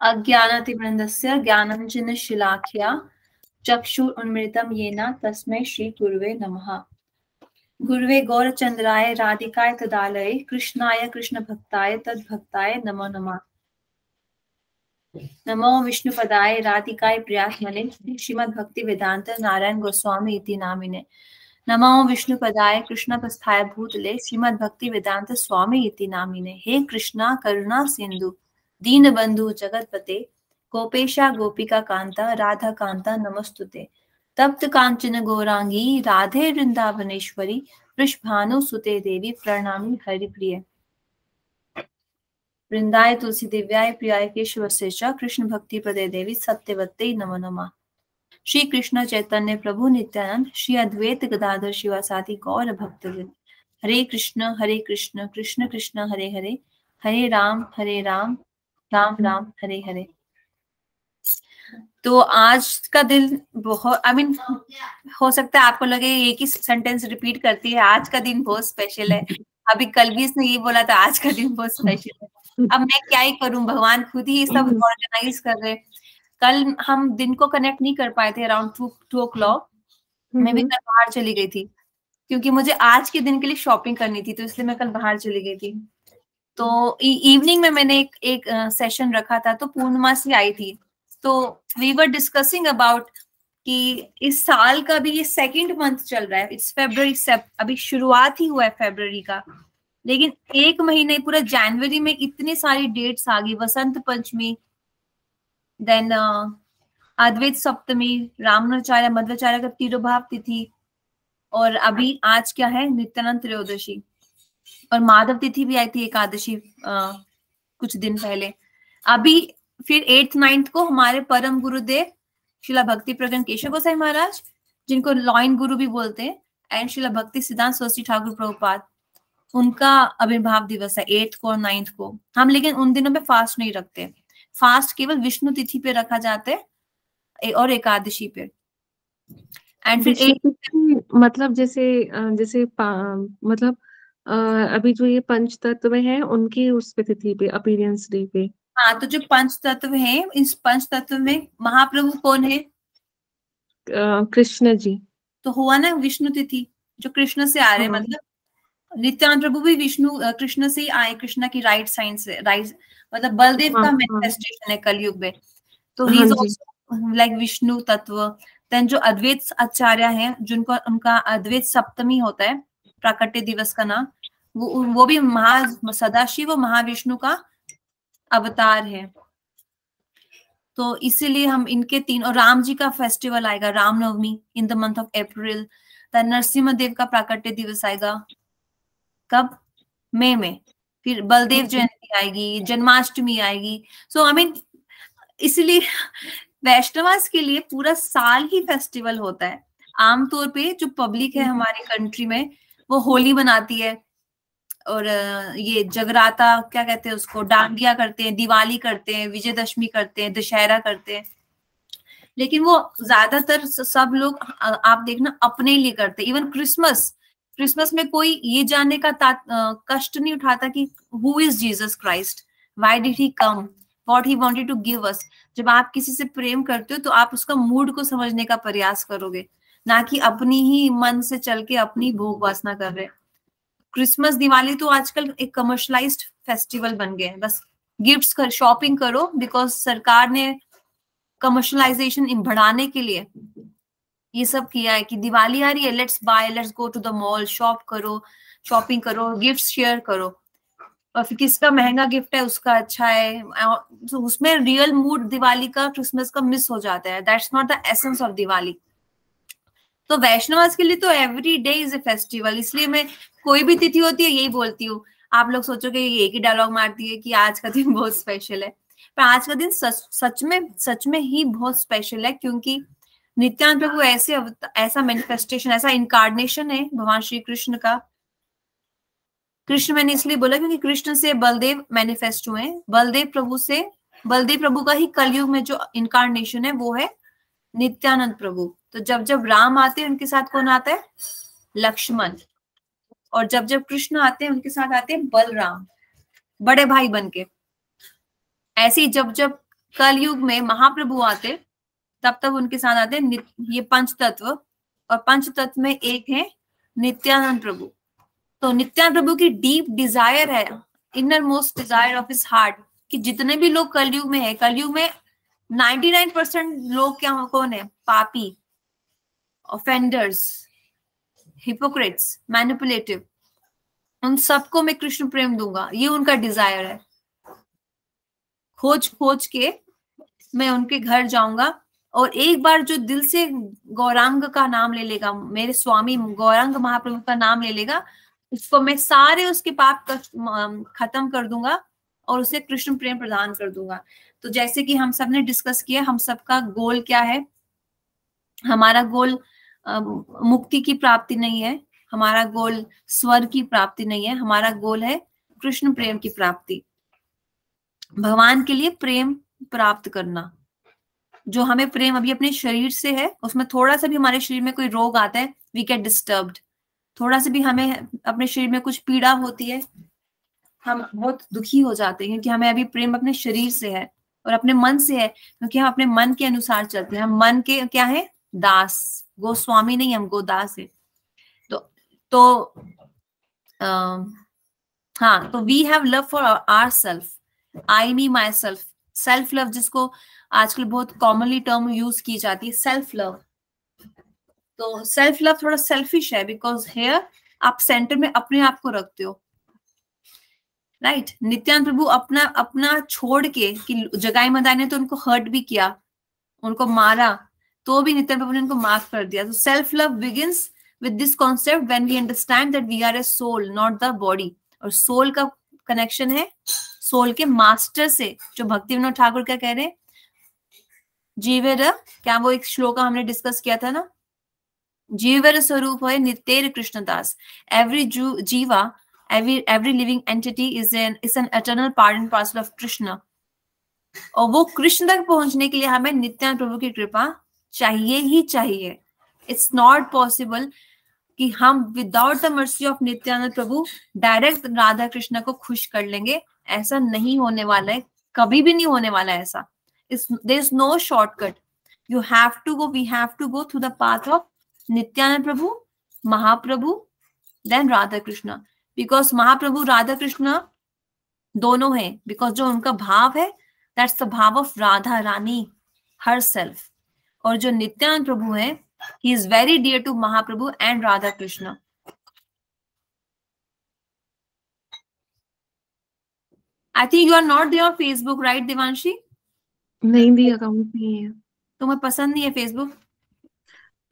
अज्ञानातिवृन्दस्य ज्ञानाञ्जनशलाकया चक्षुरुन्मिलितं येन तस्मै श्रीगुरुवे नमः। गुरुवे गौरचन्द्राय राधिकाय तदालये कृष्णाय कृष्णभक्ताय तद्भक्ताय नमो नमः। नमो विष्णुपदाय राधिकाय प्रियात्मने श्रीमद्भक्तिवेदान्त नारायण गोस्वामी इति नामिने। नमो विष्णुपदाय कृष्णपस्थाय भूतले श्रीमद्भक्तिवेदान्त स्वामी इति नामिने। हे कृष्णा करुणा सिंधु दीनबंधु जगतपते गोपेशा गोपिका कांता राधा कांता नमस्तुते। तप्त कांचन गौरांगी राधे वृंदावनेश्वरी वृषभानु सुते देवी प्रणामी हरिप्रिय। वृंदाय तुलसी दिव्याय प्रियाय केशवस्य च कृष्ण भक्ति प्रदे देवी सत्यवत्ते नमो नमः। श्री कृष्ण चैतन्य प्रभु नित्यानंद श्री अद्वैत गदाधर शिवासादि गौर भक्तवृंद। हरे कृष्ण कृष्ण कृष्ण हरे हरे, हरे राम राम राम हरे हरे। तो आज का दिन बहुत हो सकता है आपको लगे एक ही सेंटेंस रिपीट करती है, आज का दिन बहुत स्पेशल है। अभी कल भी इसने ये बोला था आज का दिन बहुत स्पेशल है। अब मैं क्या ही करूं, भगवान खुद ही सब ऑर्गेनाइज कर रहे। कल हम दिन को कनेक्ट नहीं कर पाए थे अराउंड 2 o'clock। मैं भी कल बाहर चली गई थी क्योंकि मुझे आज के दिन के लिए शॉपिंग करनी थी, तो इसलिए मैं कल बाहर चली गई थी। तो इवनिंग में मैंने एक सेशन रखा था, तो पूर्णमासी आई थी, तो वी वर डिस्कसिंग अबाउट कि इस साल का भी ये 2nd मंथ चल रहा है, इट्स February, अभी शुरुआत ही हुआ है February का, लेकिन एक महीने पूरा जनवरी में इतनी सारी डेट्स आ गई। वसंत पंचमी, देन अद्वैत सप्तमी, रामानुजाचार्य मध्वाचार्य का तिरुभाव तिथि, और अभी आज क्या है, नित्यानंद त्रयोदशी, और माधव तिथि भी आई थी एकादशी कुछ दिन पहले। अभी फिर 8th 9th को हमारे परम गुरुदेव शिला भक्ति प्रज्ञान केशव गोसाई महाराज, जिनको लॉइन गुरु भी बोलते हैं, एंड शिला भक्ति सिद्धांत सरस्वती ठाकुर प्रभुपाद, उनका आविर्भाव दिवस है 8th को और 9th को। हम लेकिन उन दिनों में फास्ट नहीं रखते, फास्ट केवल विष्णु तिथि पे रखा जाता है और एकादशी पे। एंड फिर मतलब जैसे मतलब अभी जो ये पंच तत्व है उनकी उस पे तिथि पे, अपीयरेंस डे पे। हाँ, तो जो पंच तत्व है, इस पंच तत्व में महाप्रभु कौन है? कृष्ण जी। तो हुआ ना विष्णु तिथि, जो कृष्ण से आ रहे हैं, मतलब नित्यानंद प्रभु भी विष्णु कृष्ण से ही आए, कृष्ण की राइट साइड से, राइट मतलब बलदेव का मैनिफेस्टेशन है कलयुग में, तो he is also like Vishnu तत्व। देन जो अद्वैत आचार्य हैं, जिनको उनका अद्वैत सप्तमी होता है, प्राकट्य दिवस का नाम, वो भी सदाशिव व महाविष्णु का अवतार है। तो इसीलिए हम इनके तीन, और राम जी का फेस्टिवल आएगा Ramnavami in the month of April. Narasimha Dev का प्राकट्य दिवस आएगा कब? मई में। फिर बलदेव जयंती आएगी, जन्माष्टमी आएगी। सो आई मीन इसीलिए वैष्णवास के लिए पूरा साल ही फेस्टिवल होता है। आमतौर पे जो पब्लिक है हमारे कंट्री में, वो होली मनाती है, और ये जगराता क्या कहते हैं उसको, डांडिया करते हैं, दिवाली करते हैं, विजयदशमी करते हैं, दशहरा करते हैं, लेकिन वो ज्यादातर सब लोग आप देखना अपने लिए करते हैं। इवन क्रिसमस में कोई ये जानने का कष्ट नहीं उठाता कि who is Jesus Christ, why did he come, what he wanted to give us. जब आप किसी से प्रेम करते हो तो आप उसका मूड को समझने का प्रयास करोगे, ना कि अपनी ही मन से चल के अपनी भोग वासना कर रहे। क्रिसमस दिवाली तो आजकल एक कमर्शलाइज्ड फेस्टिवल बन गए हैं, बस गिफ्ट्स कर शॉपिंग करो, बिकॉज सरकार ने कमर्शलाइजेशन बढ़ाने के लिए ये सब किया है कि दिवाली आ रही है, let's buy, let's go to the mall, shopping करो, गिफ्ट शेयर करो, और फिर किसका महंगा गिफ्ट है उसका अच्छा है, तो उसमें रियल मूड दिवाली का, क्रिसमस का मिस हो जाता है। That's not the essence of Diwali. तो वैष्णवास के लिए तो every day is a festival. इसलिए मैं कोई भी तिथि होती है यही बोलती हूँ। आप लोग सोचोगे ये एक ही डायलॉग मारती है कि आज का दिन बहुत स्पेशल है, पर आज का दिन सच में ही बहुत स्पेशल है, क्योंकि नित्यानंद प्रभु ऐसा मैनिफेस्टेशन, ऐसा इनकार्नेशन है भगवान श्री कृष्ण का। कृष्ण मैंने इसलिए बोला क्योंकि कृष्ण से बलदेव मैनिफेस्ट हुए हैं। बलदेव प्रभु का ही कलयुग में जो इनकार्नेशन है वो है नित्यानंद प्रभु। तो जब राम आते हैं उनके साथ कौन आता है? लक्ष्मण। और जब कृष्ण आते हैं उनके साथ आते हैं बलराम, बड़े भाई बनके। ऐसे ही जब कलयुग में महाप्रभु आते तब तक उनके साथ आते ये पंच तत्व, और पंच तत्व में एक है नित्यानंद प्रभु। तो नित्यानंद प्रभु की डीप डिजायर है, inner most desire of his heart, कि जितने भी लोग कलयुग में है, कलयुग में 99% लोग क्या कौन है? पापी, ऑफेंडर्स, हिपोक्रेट्स, मैनिपुलेटिव, उन सबको मैं कृष्ण प्रेम दूंगा, ये उनका डिजायर है। खोज खोज के मैं उनके घर जाऊंगा, और एक बार जो दिल से गौरांग का नाम ले लेगा, मेरे स्वामी गौरांग महाप्रभु का नाम ले लेगा, उसको मैं सारे उसके पाप खत्म कर दूंगा और उसे कृष्ण प्रेम प्रदान कर दूंगा। तो जैसे कि हम सब ने डिस्कस किया, हम सबका गोल क्या है? हमारा गोल मुक्ति की प्राप्ति नहीं है, हमारा गोल स्वर्ग की प्राप्ति नहीं है, हमारा गोल है कृष्ण प्रेम की प्राप्ति, भगवान के लिए प्रेम प्राप्त करना। जो हमें प्रेम अभी अपने शरीर से है, उसमें थोड़ा सा भी हमारे शरीर में कोई रोग आता है, वी गेट डिस्टर्ब्ड, थोड़ा सा भी हमें अपने शरीर में कुछ पीड़ा होती है, हम बहुत दुखी हो जाते हैं, क्योंकि हमें अभी प्रेम अपने शरीर से है और अपने मन से है, क्योंकि हम अपने मन के अनुसार चलते हैं। हम मन के क्या है? दास, गोस्वामी नहीं, हम गोदास है। तो हाँ, तो we have love for our self, I me my self, self love, जिसको आजकल बहुत कॉमनली टर्म यूज की जाती है, सेल्फ लव। तो सेल्फ लव थोड़ा सेल्फिश है, बिकॉज हेयर आप सेंटर में अपने आप को रखते हो, राइट। नित्यानंद प्रभु अपना अपना छोड़ के, कि जगाई मदाई ने तो उनको हर्ट भी किया, उनको मारा, तो भी नित्यानंद प्रभु ने उनको माफ कर दिया। तो self love begins with this concept when we understand that we are a soul, not the body. और सोल का कनेक्शन है सोल के मास्टर से, जो भक्ति विनोद ठाकुर क्या कह रहे हैं, जीवेर, क्या वो एक श्लोक हमने डिस्कस किया था ना, जीवेर स्वरूप है नित्यर कृष्णदास। एवरी जीवा, every living entity is an eternal part and parcel of Krishna। और वो कृष्ण तक पहुंचने के लिए हमें नित्यानंद प्रभु की कृपा चाहिए ही चाहिए। इट्स नॉट पॉसिबल कि हम without the mercy of Nityananda Prabhu direct Radha Krishna को खुश कर लेंगे, ऐसा नहीं होने वाला है, कभी भी नहीं होने वाला है ऐसा। There is no shortcut, you have to go, we have to go through the path of Nityananda Prabhu, Mahaprabhu, then Radha Krishna. Because Mahaprabhu Radha Krishna दोनों हैं, बिकॉज जो उनका भाव है that's the bhav of Radha Rani herself. और जो नित्यानंद प्रभु है, he is very dear to Mahaprabhu and Radha Krishna. I think you are not there on Facebook, right Devanshi? नहीं, दी अकाउंट नहीं है। तुम्हें पसंद नहीं है फेसबुक?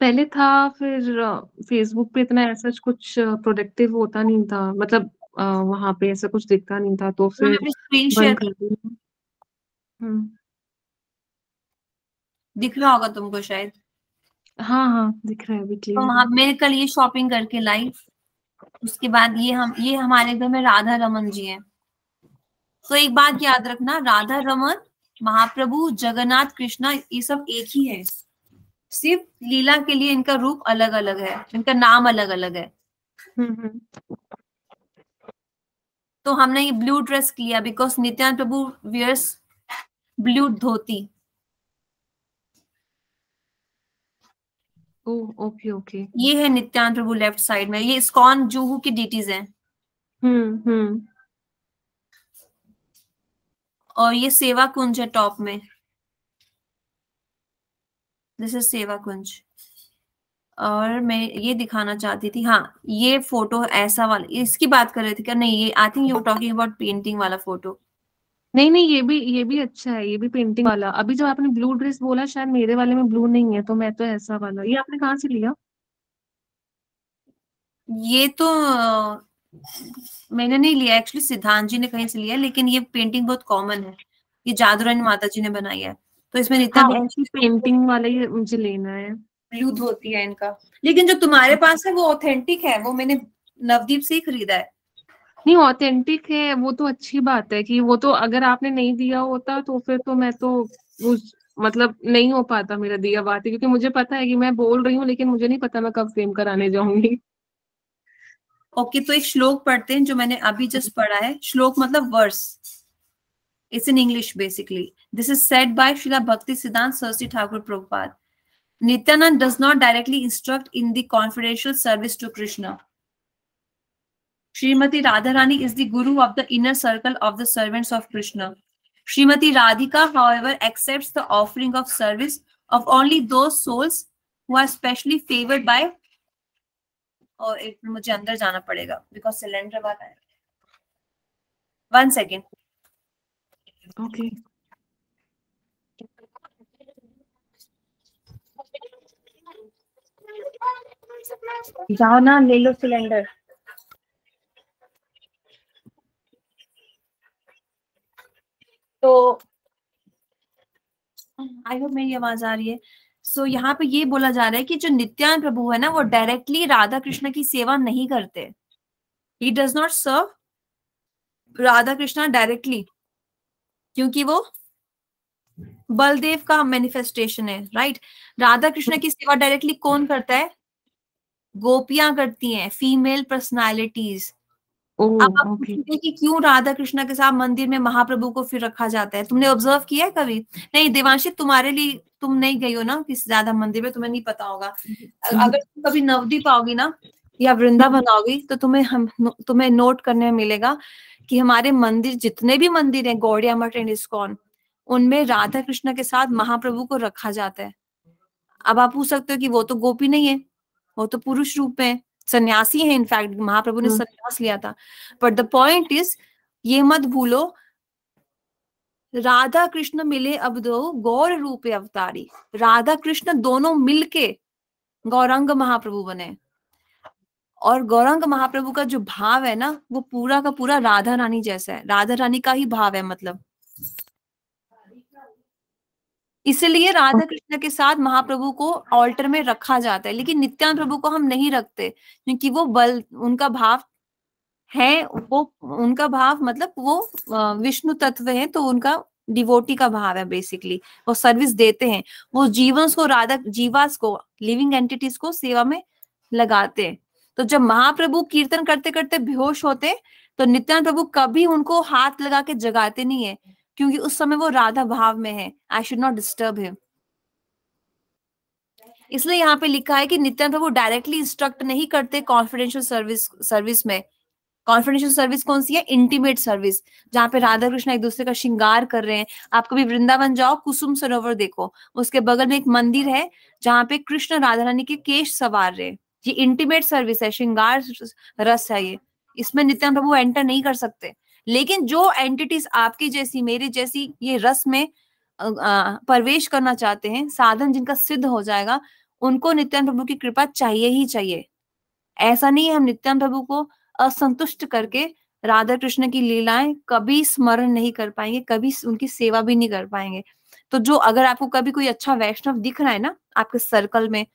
पहले था, फिर फेसबुक पे इतना ऐसा कुछ प्रोडक्टिव होता नहीं था, मतलब वहां पे ऐसा कुछ दिखता नहीं था, तो फिर स्क्रीन शेयर बंद कर दिया। दिख रहा होगा तुमको शायद। हाँ हाँ, दिख रहा है अभी तो क्लियर। मैं कल ये शॉपिंग करके लाई, उसके बाद ये हमारे घर में राधा रमन जी हैं। तो एक बात याद रखना, राधा रमन, महाप्रभु, जगन्नाथ, कृष्णा, ये सब एक ही है, सिर्फ लीला के लिए इनका रूप अलग अलग है, इनका नाम अलग अलग है। तो हमने ये ब्लू ड्रेस किया because Nityananda Prabhu wears blue dhoti. Okay okay. ये है नित्यानंद प्रभु लेफ्ट साइड में, ये इस्कॉन जुहू की डीटीज हैं। और ये सेवा कुंज है टॉप में, दिस इज सेवा कुंज। और मैं ये दिखाना चाहती थी, हाँ ये फोटो ऐसा वाला, इसकी बात कर रहे थे क्या? नहीं, ये आई think you talking about painting वाला फोटो। नहीं नहीं, ये भी अच्छा है, ये भी पेंटिंग वाला। अभी जो आपने ब्लू ड्रेस बोला, शायद मेरे वाले में ब्लू नहीं है, तो मैं तो ऐसा वाला। ये आपने कहाँ से लिया? ये तो मैंने नहीं लिया एक्चुअली, सिद्धांत जी ने कहीं से लिया, लेकिन ये पेंटिंग बहुत कॉमन है, ये जादूरानी माता जी ने बनाई है। तो इसमें हाँ, ऐसी पेंटिंग वाला ही मुझे लेना है। ब्लू धोती है इनका, लेकिन जो तुम्हारे पास है वो ऑथेंटिक है, वो मैंने नवदीप से ही खरीदा है। नहीं, ऑथेंटिक है वो तो अच्छी बात है, कि वो तो अगर आपने नहीं दिया होता तो फिर तो मैं तो उस मतलब नहीं हो पाता मेरा दिया बात है, क्योंकि मुझे पता है कि मैं बोल रही हूँ, लेकिन मुझे नहीं पता मैं कब फ्रेम कराने जाऊंगी। ओके, तो एक श्लोक पढ़ते हैं जो मैंने अभी जस्ट पढ़ा है। श्लोक मतलब verse. It's in English basically. This is said by Srila Bhakti Siddhanta Saraswati Thakur Prabhupada. Nityanand does not directly instruct in the confidential service to Krishna. Srimati Radharani is the guru of the inner circle of the servants of Krishna. Srimati Radhika, however, accepts the offering of service of only those souls who are specially favored by. और एक मुझे अंदर जाना पड़ेगा because cylinder बात है. 1 second. Okay. जाओ ना, ले लो सिलेंडर. तो आई होप मेरी आवाज आ रही है. सो यहाँ पे ये बोला जा रहा है कि जो नित्यानंद प्रभु है ना, वो डायरेक्टली राधा कृष्ण की सेवा नहीं करते. He does not serve Radha Krishna directly, क्योंकि वो बलदेव का मैनिफेस्टेशन है, राइट. राधा कृष्ण की सेवा डायरेक्टली कौन करता है? गोपियां करती हैं, फीमेल पर्सनालिटीज. अब आप पूछेंगे कि क्यों राधा कृष्ण के साथ मंदिर में महाप्रभु को फिर रखा जाता है? तुमने ऑब्जर्व किया है कभी? नहीं देवांशी, तुम्हारे लिए, तुम नहीं गई हो ना किसी ज्यादा मंदिर में, तुम्हें नहीं पता होगा. अगर तुम कभी नवद्वीप आओगी ना या वृंदावन आओगी तो तुम्हें नोट करने में मिलेगा कि हमारे मंदिर, जितने भी मंदिर हैं, गौड़िया मठ एंड इस्कॉन, उनमें राधा कृष्ण के साथ महाप्रभु को रखा जाता है. अब आप पूछ सकते हो कि वो तो गोपी नहीं है, वो तो पुरुष रूप में सन्यासी है. इनफैक्ट महाप्रभु ने सन्यास लिया था. बट द पॉइंट इज, ये मत भूलो, राधा कृष्ण मिले अब दो गौर रूपे अवतारी. राधा कृष्ण दोनों मिलके गौरांग महाप्रभु बने. और गौरांग महाप्रभु का जो भाव है ना, वो पूरा का पूरा राधा रानी जैसा है. राधा रानी का ही भाव है, मतलब इसलिए राधा कृष्ण के साथ महाप्रभु को ऑल्टर में रखा जाता है. लेकिन नित्यानंद प्रभु को हम नहीं रखते, क्योंकि वो उनका भाव है, वो उनका भाव मतलब वो विष्णु तत्व है, तो उनका डिवोटी का भाव है. बेसिकली वो सर्विस देते हैं, वो जीवंस को, जीवास को, लिविंग एंटिटीज को सेवा में लगाते हैं. तो जब महाप्रभु कीर्तन करते करते बेहोश होते, तो नित्यानंद प्रभु कभी उनको हाथ लगा के जगाते नहीं है, क्योंकि उस समय वो राधा भाव में है. I should not disturb him. इसलिए यहाँ पे लिखा है कि नित्यानंद प्रभु डायरेक्टली इंस्ट्रक्ट नहीं करते कॉन्फिडेंशियल सर्विस में. कॉन्फिडेंशियल सर्विस कौन सी है? इंटीमेट सर्विस, जहाँ पे राधा कृष्ण एक दूसरे का श्रृंगार कर रहे हैं. आप कभी वृंदावन जाओ, कुसुम सरोवर देखो, उसके बगल में एक मंदिर है जहाँ पे कृष्ण राधा रानी के केश सवार रहे. ये इंटीमेट सर्विस है, श्रृंगार रस है ये. इसमें नित्यानंद प्रभु एंटर नहीं कर सकते. लेकिन जो एंटिटीज आपकी जैसी, मेरी जैसी, ये रस में प्रवेश करना चाहते हैं, साधन जिनका सिद्ध हो जाएगा, उनको नित्यानंद प्रभु की कृपा चाहिए ही चाहिए. ऐसा नहीं है हम नित्यानंद प्रभु को असंतुष्ट करके राधा कृष्ण की लीलाएं कभी स्मरण नहीं कर पाएंगे, कभी उनकी सेवा भी नहीं कर पाएंगे. तो जो, अगर आपको कभी कोई अच्छा वैष्णव दिख रहा है ना आपके सर्कल में,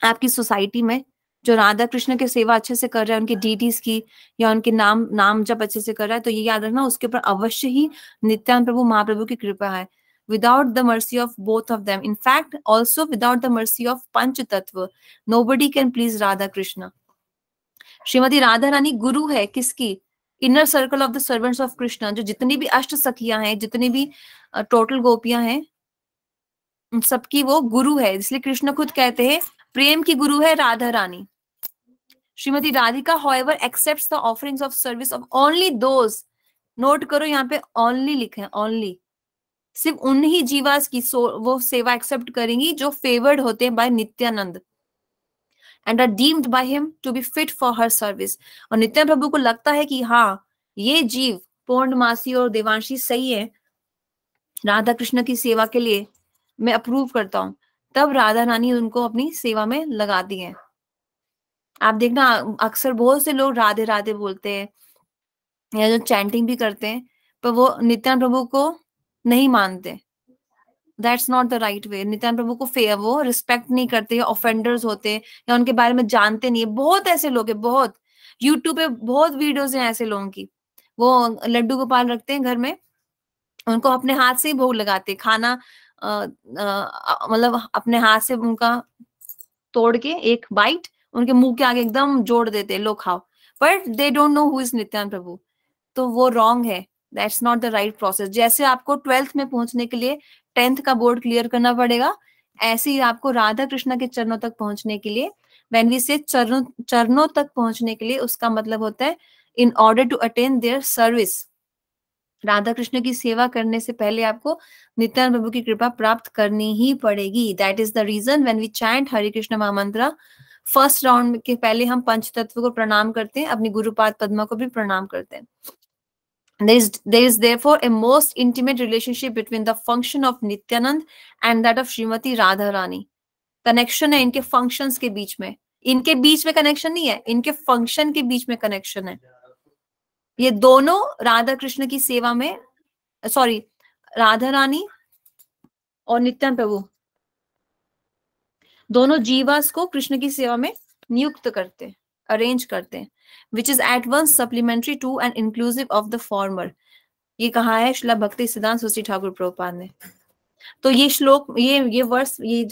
आपकी सोसाइटी में, जो राधा कृष्ण की सेवा अच्छे से कर रहा है, उनकी डीटीज की या उनके नाम जब अच्छे से कर रहा है, तो ये याद रखना, उसके ऊपर अवश्य ही नित्यानंद प्रभु महाप्रभु की कृपा है. Without the mercy of both of them, in fact, also without the mercy of Panch Tattva, nobody can please Radha Krishna. Shrimati Radha Rani गुरु है किसकी? Inner circle of the servants of Krishna. जो जितनी भी अष्ट सखियां हैं, जितनी भी टोटल गोपियां हैं, उन सबकी वो गुरु है. इसलिए कृष्ण खुद कहते हैं प्रेम की गुरु है Radha Rani. Shrimati Radhika however accepts the offerings of service of only those, note करो यहाँ पे only लिखे हैं, only, सिर्फ उन्हीं जीवास की वो सेवा एक्सेप्ट करेंगी जो फेवर्ड होते हैं by Nityananda and are deemed by him to be fit for her service. और नित्यानंद प्रभु को लगता है कि हाँ, ये जीव पौर्णमासी और देवांशी सही है राधा कृष्ण की सेवा के लिए, मैं अप्रूव करता हूँ, तब राधा रानी उनको अपनी सेवा में लगाती हैं. आप देखना, अक्सर बहुत से लोग राधे राधे बोलते हैं या जो चैंटिंग भी करते हैं, पर वो नित्यानंद प्रभु को नहीं मानते. That's not the right way. Nityananda Prabhu को वो रिस्पेक्ट नहीं करते, ऑफेंडर्स होते हैं या उनके बारे में जानते नहीं है. बहुत ऐसे लोग हैं, बहुत यूट्यूब पे बहुत वीडियोस हैं ऐसे लोगों की. वो लड्डू गोपाल रखते हैं घर में, उनको अपने हाथ से ही भोग लगाते, खाना मतलब अपने हाथ से उनका तोड़ के एक बाइट उनके मुंह के आगे एकदम जोड़ देते, लो खाओ. But they don't know who is Nityananda Prabhu. तो वो रॉन्ग है. That's not the right process. जैसे आपको 12th में पहुंचने के लिए 10th का बोर्ड क्लियर करना पड़ेगा, ऐसे ही आपको राधा कृष्णा के चरणों तक पहुंचने के लिए, व्हेन वी से चरणों तक पहुंचने के लिए, उसका मतलब होता है in order to attain their service, Radha Krishna की सेवा करने से पहले आपको नित्यानंद प्रभु की कृपा प्राप्त करनी ही पड़ेगी। That is the reason when we chant Hare Krishna mahamantra, first round के पहले हम पंच तत्व को प्रणाम करते हैं, अपनी गुरुपाद पद्मा को भी प्रणाम करते हैं। There is therefore a most intimate relationship between the function of Nityanand and that of Srimati Radharani. Connection है इनके फंक्शंस के बीच में, इनके बीच में कनेक्शन नहीं है, इनके फंक्शन के बीच में कनेक्शन है। ये दोनों राधा कृष्ण की सेवा में, सॉरी, राधा रानी और नित्यानंद प्रभु दोनों जीवास को कृष्ण की सेवा में नियुक्त करते, अरेंज करते हैं, which is at once supplementary to and inclusive of the former. ये कहा है श्रील भक्ति सिद्धांत सरस्वती ठाकुर प्रभुपाद ने। तो ये श्लोक, ये वर्स, ये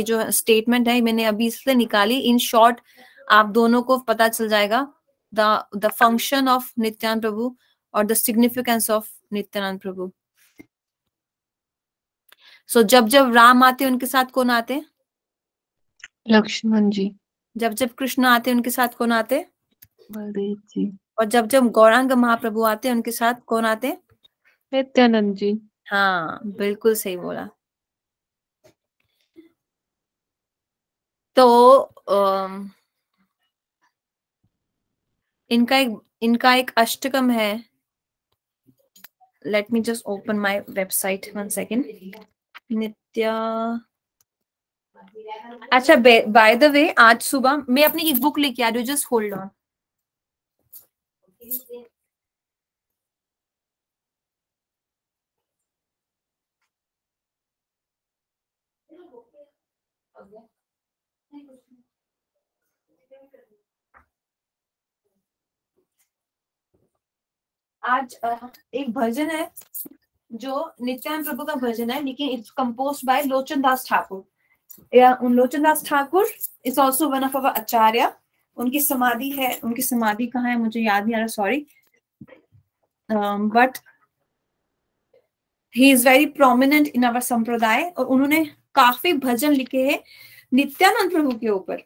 जो स्टेटमेंट है मैंने अभी इससे निकाली। इन शॉर्ट आप दोनों को पता चल जाएगा the function of Nityananda Prabhu और द सिग्निफिकेंस ऑफ नित्यानंद प्रभु। सो जब जब राम आते उनके साथ कौन आते? लक्ष्मण जी। जब जब कृष्ण आते उनके साथ कौन आते? बलदेव जी। और जब जब गौरांग महाप्रभु आते उनके साथ कौन आते? नित्यानंद जी। हाँ, बिल्कुल सही बोला। तो इनका एक अष्टकम है। Let me just open my website, 1 second. Nitya, अच्छा, बाय द वे आज सुबह मैं अपनी एक बुक लेके आ रही हूँ, जस्ट होल्ड ऑन। आज एक भजन है जो नित्यानंद प्रभु का भजन है, लेकिन it's composed by Lochan Das Thakur. Lochan Das Thakur is also one of our acharya. उनकी समाधि है, उनकी समाधि कहाँ है मुझे याद नहीं आ रहा, sorry, but he is very prominent in our sampradaya. और उन्होंने काफी भजन लिखे हैं नित्यानंद प्रभु के ऊपर।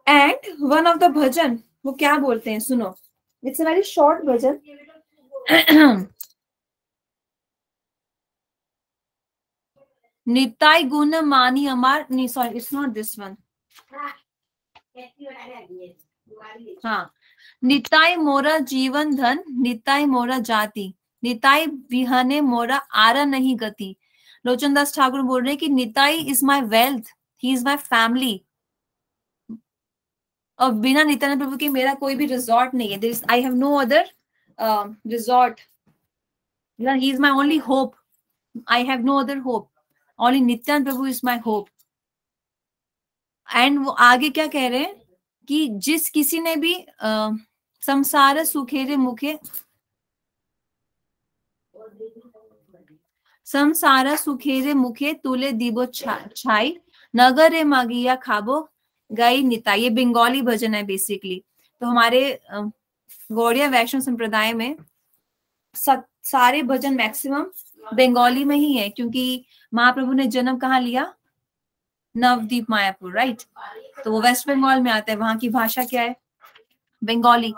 एंड वन ऑफ द भजन वो क्या बोलते हैं, सुनो, इट्स अ वेरी शॉर्ट भजन। निताई गुण मानी अमार, नहीं sorry, it's not this one. हाँ, निताई मोरा जीवन धन, निताई मोरा जाति, निताई विहने मोरा आरा नहीं गति। लोचन दास ठाकुर बोल रहे हैं कि Nitai is my wealth, he is my family, और बिना नित्यानंद प्रभु के मेरा कोई भी रिजॉर्ट नहीं है। I have no other resort, he is my only hope, I have no other hope, only Nityananda Prabhu is my hope. And वो आगे क्या कह रहे हैं कि जिस किसी ने भी संसार सुखेरे मुखे, संसार सुखेरे मुखे तुले दीबो छाई, नगरे मागिया खाबो गई निताई। ये बंगाली भजन है बेसिकली। तो हमारे गौड़िया वैष्णव संप्रदाय में सारे भजन मैक्सिमम बंगाली में ही है, क्योंकि महाप्रभु ने जन्म कहाँ लिया? नवदीप मायापुर, राइट। तो वो वेस्ट बंगाल में आता है, वहां की भाषा क्या है? बंगाली।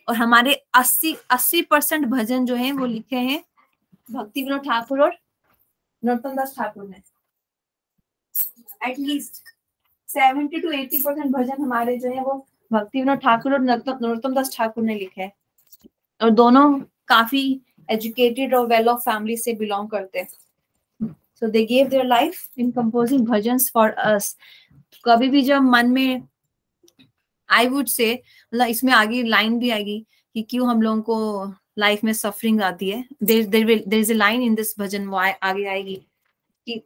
और हमारे 80% भजन जो हैं वो लिखे हैं भक्ति विनोद ठाकुर और नरोत्तम दास ठाकुर ने। एटलीस्ट 70 to 80% भजन हमारे जो है वो भक्ति विनोद ठाकुर और नरोत्तम दास ठाकुर ने लिखे हैं। और दोनों काफी एजुकेटेड और वेल ऑफ फैमिली से बिलोंग करते हैं। So they gave their life in composing bhajans for us. कभी भी जब मन में, I would say, मतलब इसमें आगे लाइन भी आएगी कि क्यों हम लोगों को लाइफ में सफरिंग आती है। There is a line in this भजन, वो आगे आएगी कि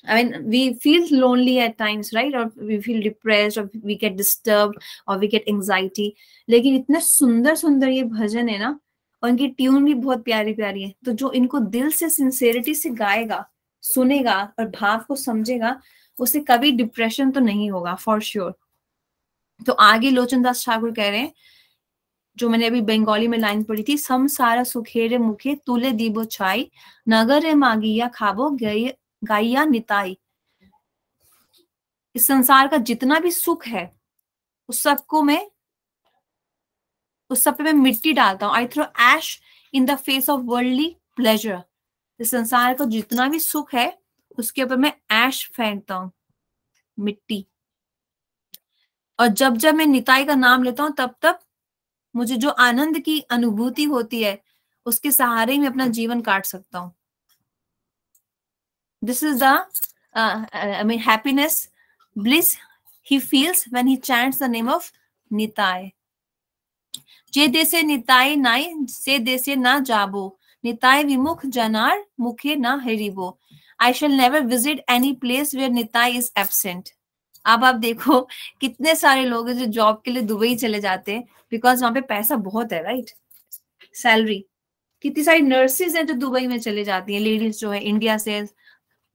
I mean we feel lonely at times, right? Or we feel depressed, or we get disturbed, or we get anxiety. लेकिन इतने सुंदर सुंदर ये भजन है ना, और इनकी ट्यून भी बहुत प्यारी प्यारी है। तो जो इनको दिल से सिंसेरिटी से गाएगा, सुनेगा और भाव को समझेगा, उसे कभी डिप्रेशन तो नहीं होगा, फॉर श्योर। तो आगे लोचन दास ठाकुर कह रहे हैं, जो मैंने अभी बंगाली में लाइन पढ़ी थी, संसार सुखेरे मुखे तुले दीबो छाई, नगरे मागिया खाबो गाइया निताई। इस संसार का जितना भी सुख है उस सबको मैं, उस सब पे मैं मिट्टी डालता हूँ। I throw ash in the face of worldly pleasure. इस संसार का जितना भी सुख है उसके ऊपर मैं ऐश फेंकता हूँ, मिट्टी। और जब जब मैं निताई का नाम लेता हूँ तब तब मुझे जो आनंद की अनुभूति होती है उसके सहारे ही मैं अपना जीवन काट सकता हूँ। This is the I mean happiness, bliss he feels when he chants the name of Nitai. जे देसे निताई नाई से देसे ना जाबो, निताई विमुख जनार मुखे ना हरिबो। I shall never visit any place where Nitai is absent। अब आप देखो कितने सारे लोग हैं जो जॉब के लिए दुबई चले जाते हैं, बिकॉज वहां पे पैसा बहुत है, राइट, सैलरी। कितनी सारी नर्सेज हैं जो दुबई में चले जाती हैं, लेडीज जो है इंडिया से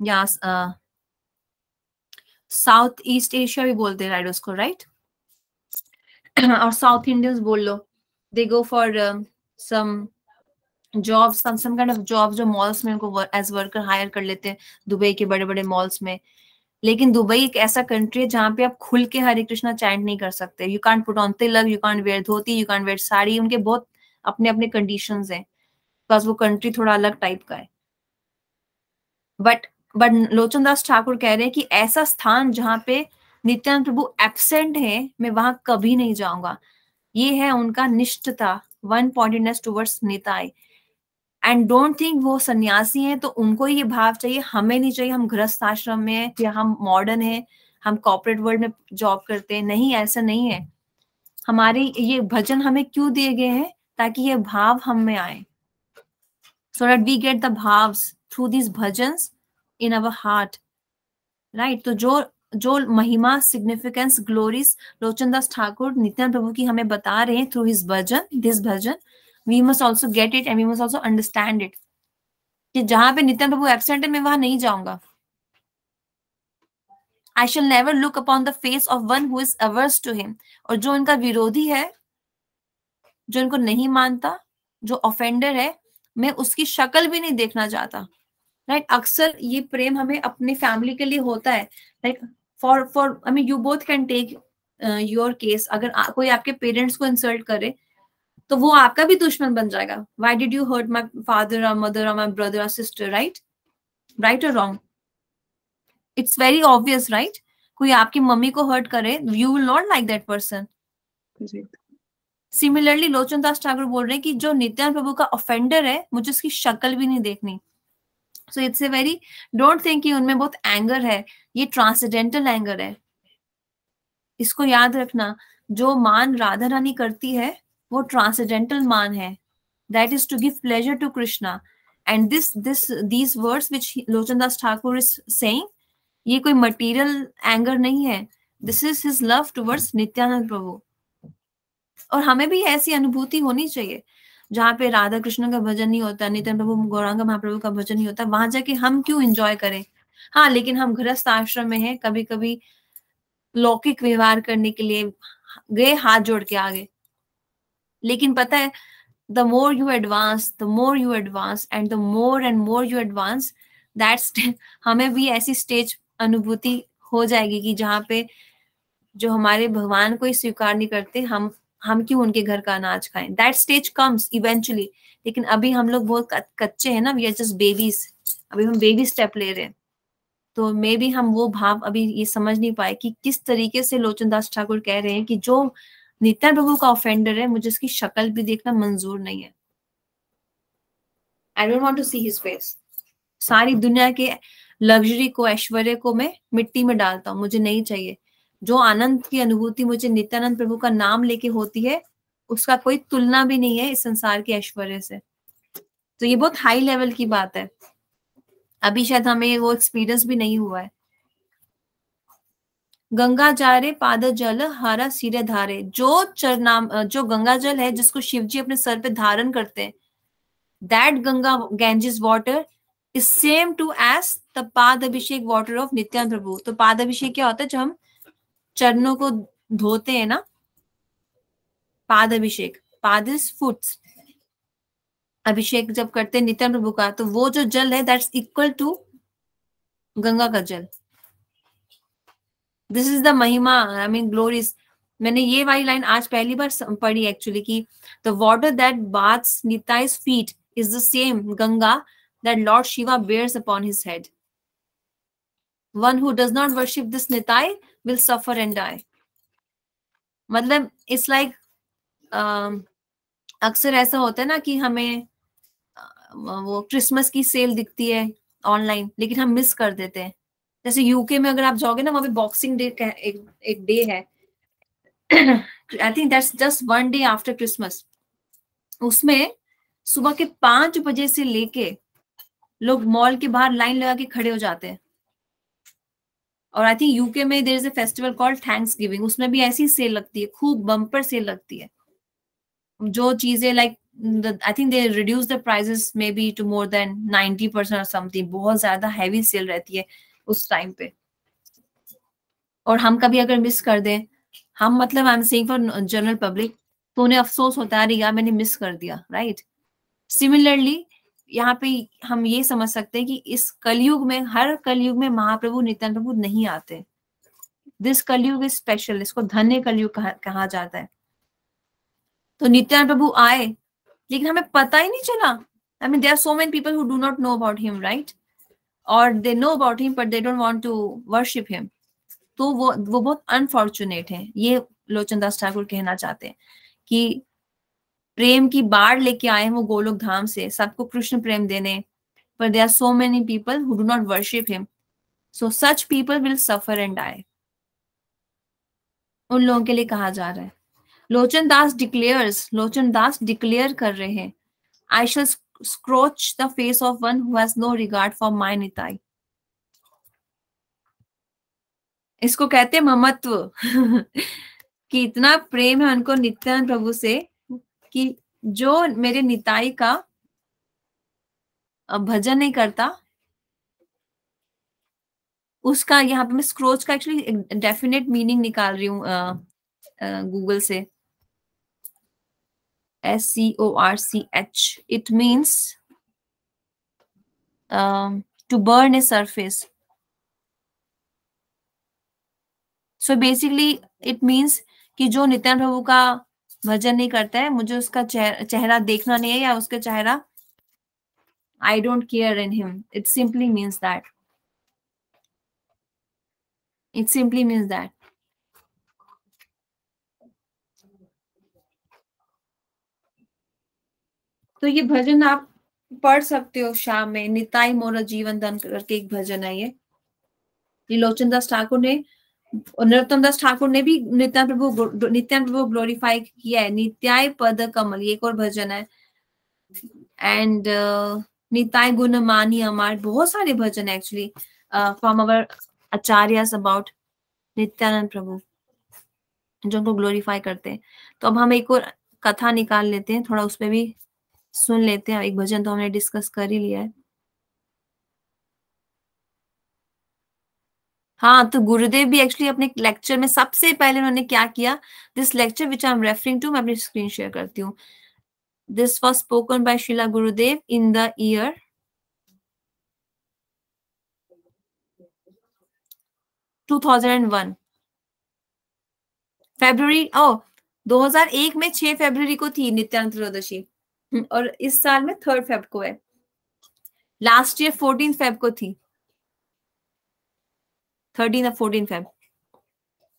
या साउथ ईस्ट एशिया भी बोलते हैं राइट उसको, राइट। और साउथ इंडियंस बोल लो, they go for some job, some kind of job जो मॉल्स में उनको एज वर्कर हायर कर लेते हैं दुबई के बड़े बड़े मॉल्स में। लेकिन दुबई एक ऐसा कंट्री है जहाँ पे आप खुल के हरे कृष्णा चैंट नहीं कर सकते। You can't put on Tilak, you can't where dhoti, you can't where sari. उनके बहुत अपने अपने कंडीशंस हैं, बिकॉज वो कंट्री थोड़ा अलग टाइप का है। बट लोचन दास ठाकुर कह रहे हैं कि ऐसा स्थान जहाँ पे नित्यानंद प्रभु एब्सेंट है, मैं वहां कभी नहीं जाऊंगा। ये है उनका निष्ठता, one pointedness towards Nitai. And don't think वो सन्यासी हैं तो उनको ही ये भाव चाहिए, हमें नहीं चाहिए, हम गृहस्थ आश्रम में हैं या हम मॉडर्न हैं, हम कॉर्पोरेट वर्ल्ड में जॉब करते हैं। नहीं, ऐसा नहीं है। हमारे ये भजन हमें क्यों दिए गए हैं? ताकि ये भाव हम में आए, so that we get the bhavs through these bhajans in our heart, right? तो जो महिमा, सिग्निफिकेंस, ग्लोरीज लोचन दास ठाकुर नित्यानंद प्रभु की हमें बता रहे हैं through his bhajan, this bhajan, we must also get it and we must also understand it, कि जहां पे नित्यानंद प्रभु एब्सेंट है मैं वहां नहीं जाऊंगा। I shall never look upon the face of one who is averse to him। और जो इनका विरोधी है, जो इनको नहीं मानता, जो ऑफेंडर है, मैं उसकी शक्ल भी नहीं देखना चाहता, राइट। अक्सर ये प्रेम हमें अपने फैमिली के लिए होता है, like for I mean you both can take your case. अगर कोई आपके पेरेंट्स को इंसल्ट करे तो वो आपका भी दुश्मन बन जाएगा। Why did you hurt my father और मदर और माय ब्रदर और सिस्टर, राइट, राइट और wrong? It's very obvious, right. कोई आपकी मम्मी को हर्ट करे, you will not like that person. Similarly Lochan Das Thakur बोल रहे हैं कि जो नित्यानंद प्रभु का ऑफेंडर है, मुझे उसकी शक्ल भी नहीं देखनी। So it's a very, don't think कि उनमें बहुत एंगर है, ये ट्रांसडेंटल एंगर है। इसको याद रखना, जो मान राधा रानी करती है वो ट्रांसडेंटल मान है, that is to give pleasure to Krishna. And these words which Lochan Das Thakur is saying, ये कोई मटेरियल एंगर नहीं है, this is his love towards Nityananda Prabhu. और हमें भी ऐसी अनुभूति होनी चाहिए, जहाँ पे राधा कृष्ण का भजन नहीं होता, नित्यानंद प्रभु गौरांग महाप्रभु का भजन नहीं होता, वहां जाके हम क्यों एंजॉय करें? हाँ, लेकिन हम गृहस्थ आश्रम में हैं, कभी कभी लौकिक व्यवहार करने के लिए गए हाथ जोड़ के आगे। लेकिन पता है, the more you advance, the more you advance and the more and more you advance, that's हमें भी ऐसी स्टेज अनुभूति हो जाएगी कि जहाँ पे जो हमारे भगवान को ही स्वीकार नहीं करते, हम क्यों उनके घर का अनाज खाएं? That stage comes eventually. लेकिन अभी हम लोग बहुत कच्चे हैं ना, वी आर जस्ट बेबीज, अभी हम बेबी स्टेप ले रहे हैं। तो मे बी हम वो भाव अभी ये समझ नहीं पाए कि किस तरीके से लोचन दास ठाकुर कह रहे हैं कि जो नित्यानंद प्रभु का ऑफेंडर है, मुझे उसकी शक्ल भी देखना मंजूर नहीं है। I don't want to see his face. सारी दुनिया के लग्जरी को, ऐश्वर्य को मैं मिट्टी में डालता हूँ, मुझे नहीं चाहिए। जो आनंद की अनुभूति मुझे नित्यानंद प्रभु का नाम लेके होती है, उसका कोई तुलना भी नहीं है इस संसार के ऐश्वर्य से। तो ये बहुत हाई लेवल की बात है, अभी शायद हमें वो एक्सपीरियंस भी नहीं हुआ है। गंगा जारे पाद जल हारा सिरे धारे, जो गंगा जल है जिसको शिव जी अपने सर पे धारण करते हैं, that Ganga Ganges water is same to as the pada abhishek water of Nityananda Prabhu. तो पाद अभिषेक क्या होता है? जो हम चरणों को धोते हैं ना, पाद अभिषेक, पादिस फुट्स, अभिषेक जब करते हैं नित्यानंद प्रभु का, तो वो जो जल है दैट्स इक्वल टू गंगा का जल। दिस इज द महिमा, आई मीन ग्लोरीज। मैंने ये वाली लाइन आज पहली बार पढ़ी एक्चुअली, कि the water that baths Nitai's feet is the same Ganga that lord Shiva bears upon his head. One who does not worship this Nitai will suffer and die. मतलब it's like अक्सर ऐसा होता है ना कि हमें वो क्रिसमस की सेल दिखती है ऑनलाइन, लेकिन हम मिस कर देते हैं। जैसे यूके में अगर आप जाओगे ना, वहां पे बॉक्सिंग डे एक डे है, I think that's just 1 day after Christmas. उसमें सुबह के 5 बजे से लेके लोग मॉल के बाहर लाइन लगा के खड़े हो जाते हैं। और आई थिंक यूके में there is a festival called thanksgiving, उसमें भी ऐसी सेल लगती है, खूब बम्पर सेल लगती है। जो चीजें like I think they reduce the prices may be to more than 90% और समथिंग, बहुत ज्यादा हैवी सेल रहती है उस टाइम पे। और हम कभी अगर मिस कर दें, हम मतलब I am saying for general public, तो उन्हें अफसोस होता है, अरे यार मैंने मिस कर दिया, राइट। सिमिलरली यहाँ पे हम ये समझ सकते हैं कि इस कलयुग में, हर कलयुग में महाप्रभु नित्यानंद प्रभु नहीं आते। दिस कलयुग इज स्पेशल, इसको धन्य कलयुग कहा जाता है। तो नित्यानंद प्रभु आए, लेकिन हमें पता ही नहीं चला। I mean there are so many people who do not know about him, right, और they know about him but they don't want to worship him. तो वो बहुत अनफॉर्चुनेट है। ये लोचन दास ठाकुर कहना चाहते हैं कि प्रेम की बाढ़ लेके आए हैं वो गोलोक धाम से, सबको कृष्ण प्रेम देने, पर there are so many people who do not worship him, so such people will suffer and die. उन लोगों के लिए कहा जा रहा है। लोचन दास डिक्लेयर कर रहे हैं, I shall scratch the face of one who has no regard for my Nitai. इसको कहते हैं ममत्व कि इतना प्रेम है उनको नित्यानंद प्रभु से कि जो मेरे निताई का भजन नहीं करता, उसका, यहाँ पे मैं स्क्रोच का एक्चुअली डेफिनेट मीनिंग निकाल रही हूँ गूगल से, SCORCH, it means to burn a surface. So basically it means कि जो नित्यानंद प्रभु का भजन नहीं करता है, मुझे उसका चेहरा देखना नहीं है, या उसका चेहरा, I don't care in him. It simply means that. It simply means that. तो ये भजन आप पढ़ सकते हो शाम में, निताई मोरा जीवन दान करके एक भजन है ये लोचन दास ठाकुर ने, नरोत्तम दास ठाकुर ने भी नित्यानंद प्रभु ग्लोरीफाई किया है। नित्याय पद कमल, ये एक और भजन है। एंड निताय गुण मानी अमार, बहुत सारे भजन है actually from our acharyas about Nityananda Prabhu, जो उनको ग्लोरीफाई करते हैं। तो अब हम एक और कथा निकाल लेते हैं, थोड़ा उसपे भी सुन लेते हैं। एक भजन तो हमने डिस्कस कर ही लिया है। हाँ, तो गुरुदेव भी एक्चुअली अपने लेक्चर में सबसे पहले उन्होंने क्या किया, this lecture which I am referring to, मैं अपनी स्क्रीन शेयर करती हूँ। This was spoken by Srila Gurudev in the year 2001 फरवरी, 2001 में 6 फरवरी को थी नित्यानंद त्रयोदशी, और इस साल में 3 फेब को है। लास्ट ईयर 14 फेब को थी, 13 और 14 फेब।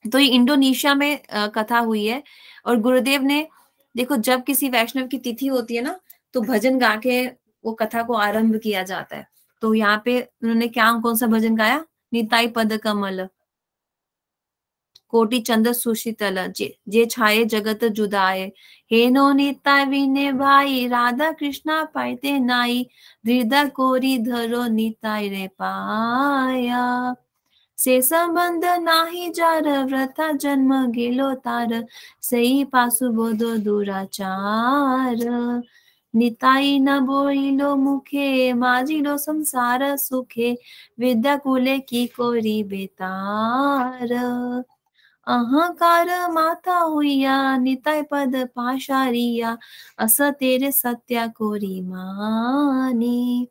तो ये इंडोनेशिया में कथा हुई है। और गुरुदेव ने, देखो जब किसी वैष्णव की तिथि होती है ना, तो भजन गा के वो कथा को आरंभ किया जाता है। तो यहाँ पे उन्होंने क्या, कौन सा भजन गाया, निताई पद कमल कोटि चंद्र सुशीतल, जे छाये जगत जुदाए, हेनो निताय विने भाई, राधा कृष्णा पाइते नाई, हृदय कोरी धरो निताय रे पाया, से संबंध नाही जार, व्रता जन्म गेलो तार, सई पासु बोधो दुराचार, निताई न बोलिलो मुखे, माजिलो संसार सुखे, विद्या कुले की कोरी बेतार, अहंकार माता होइया निताय पद पाशारिया अस तेरे सत्या कोरी मानी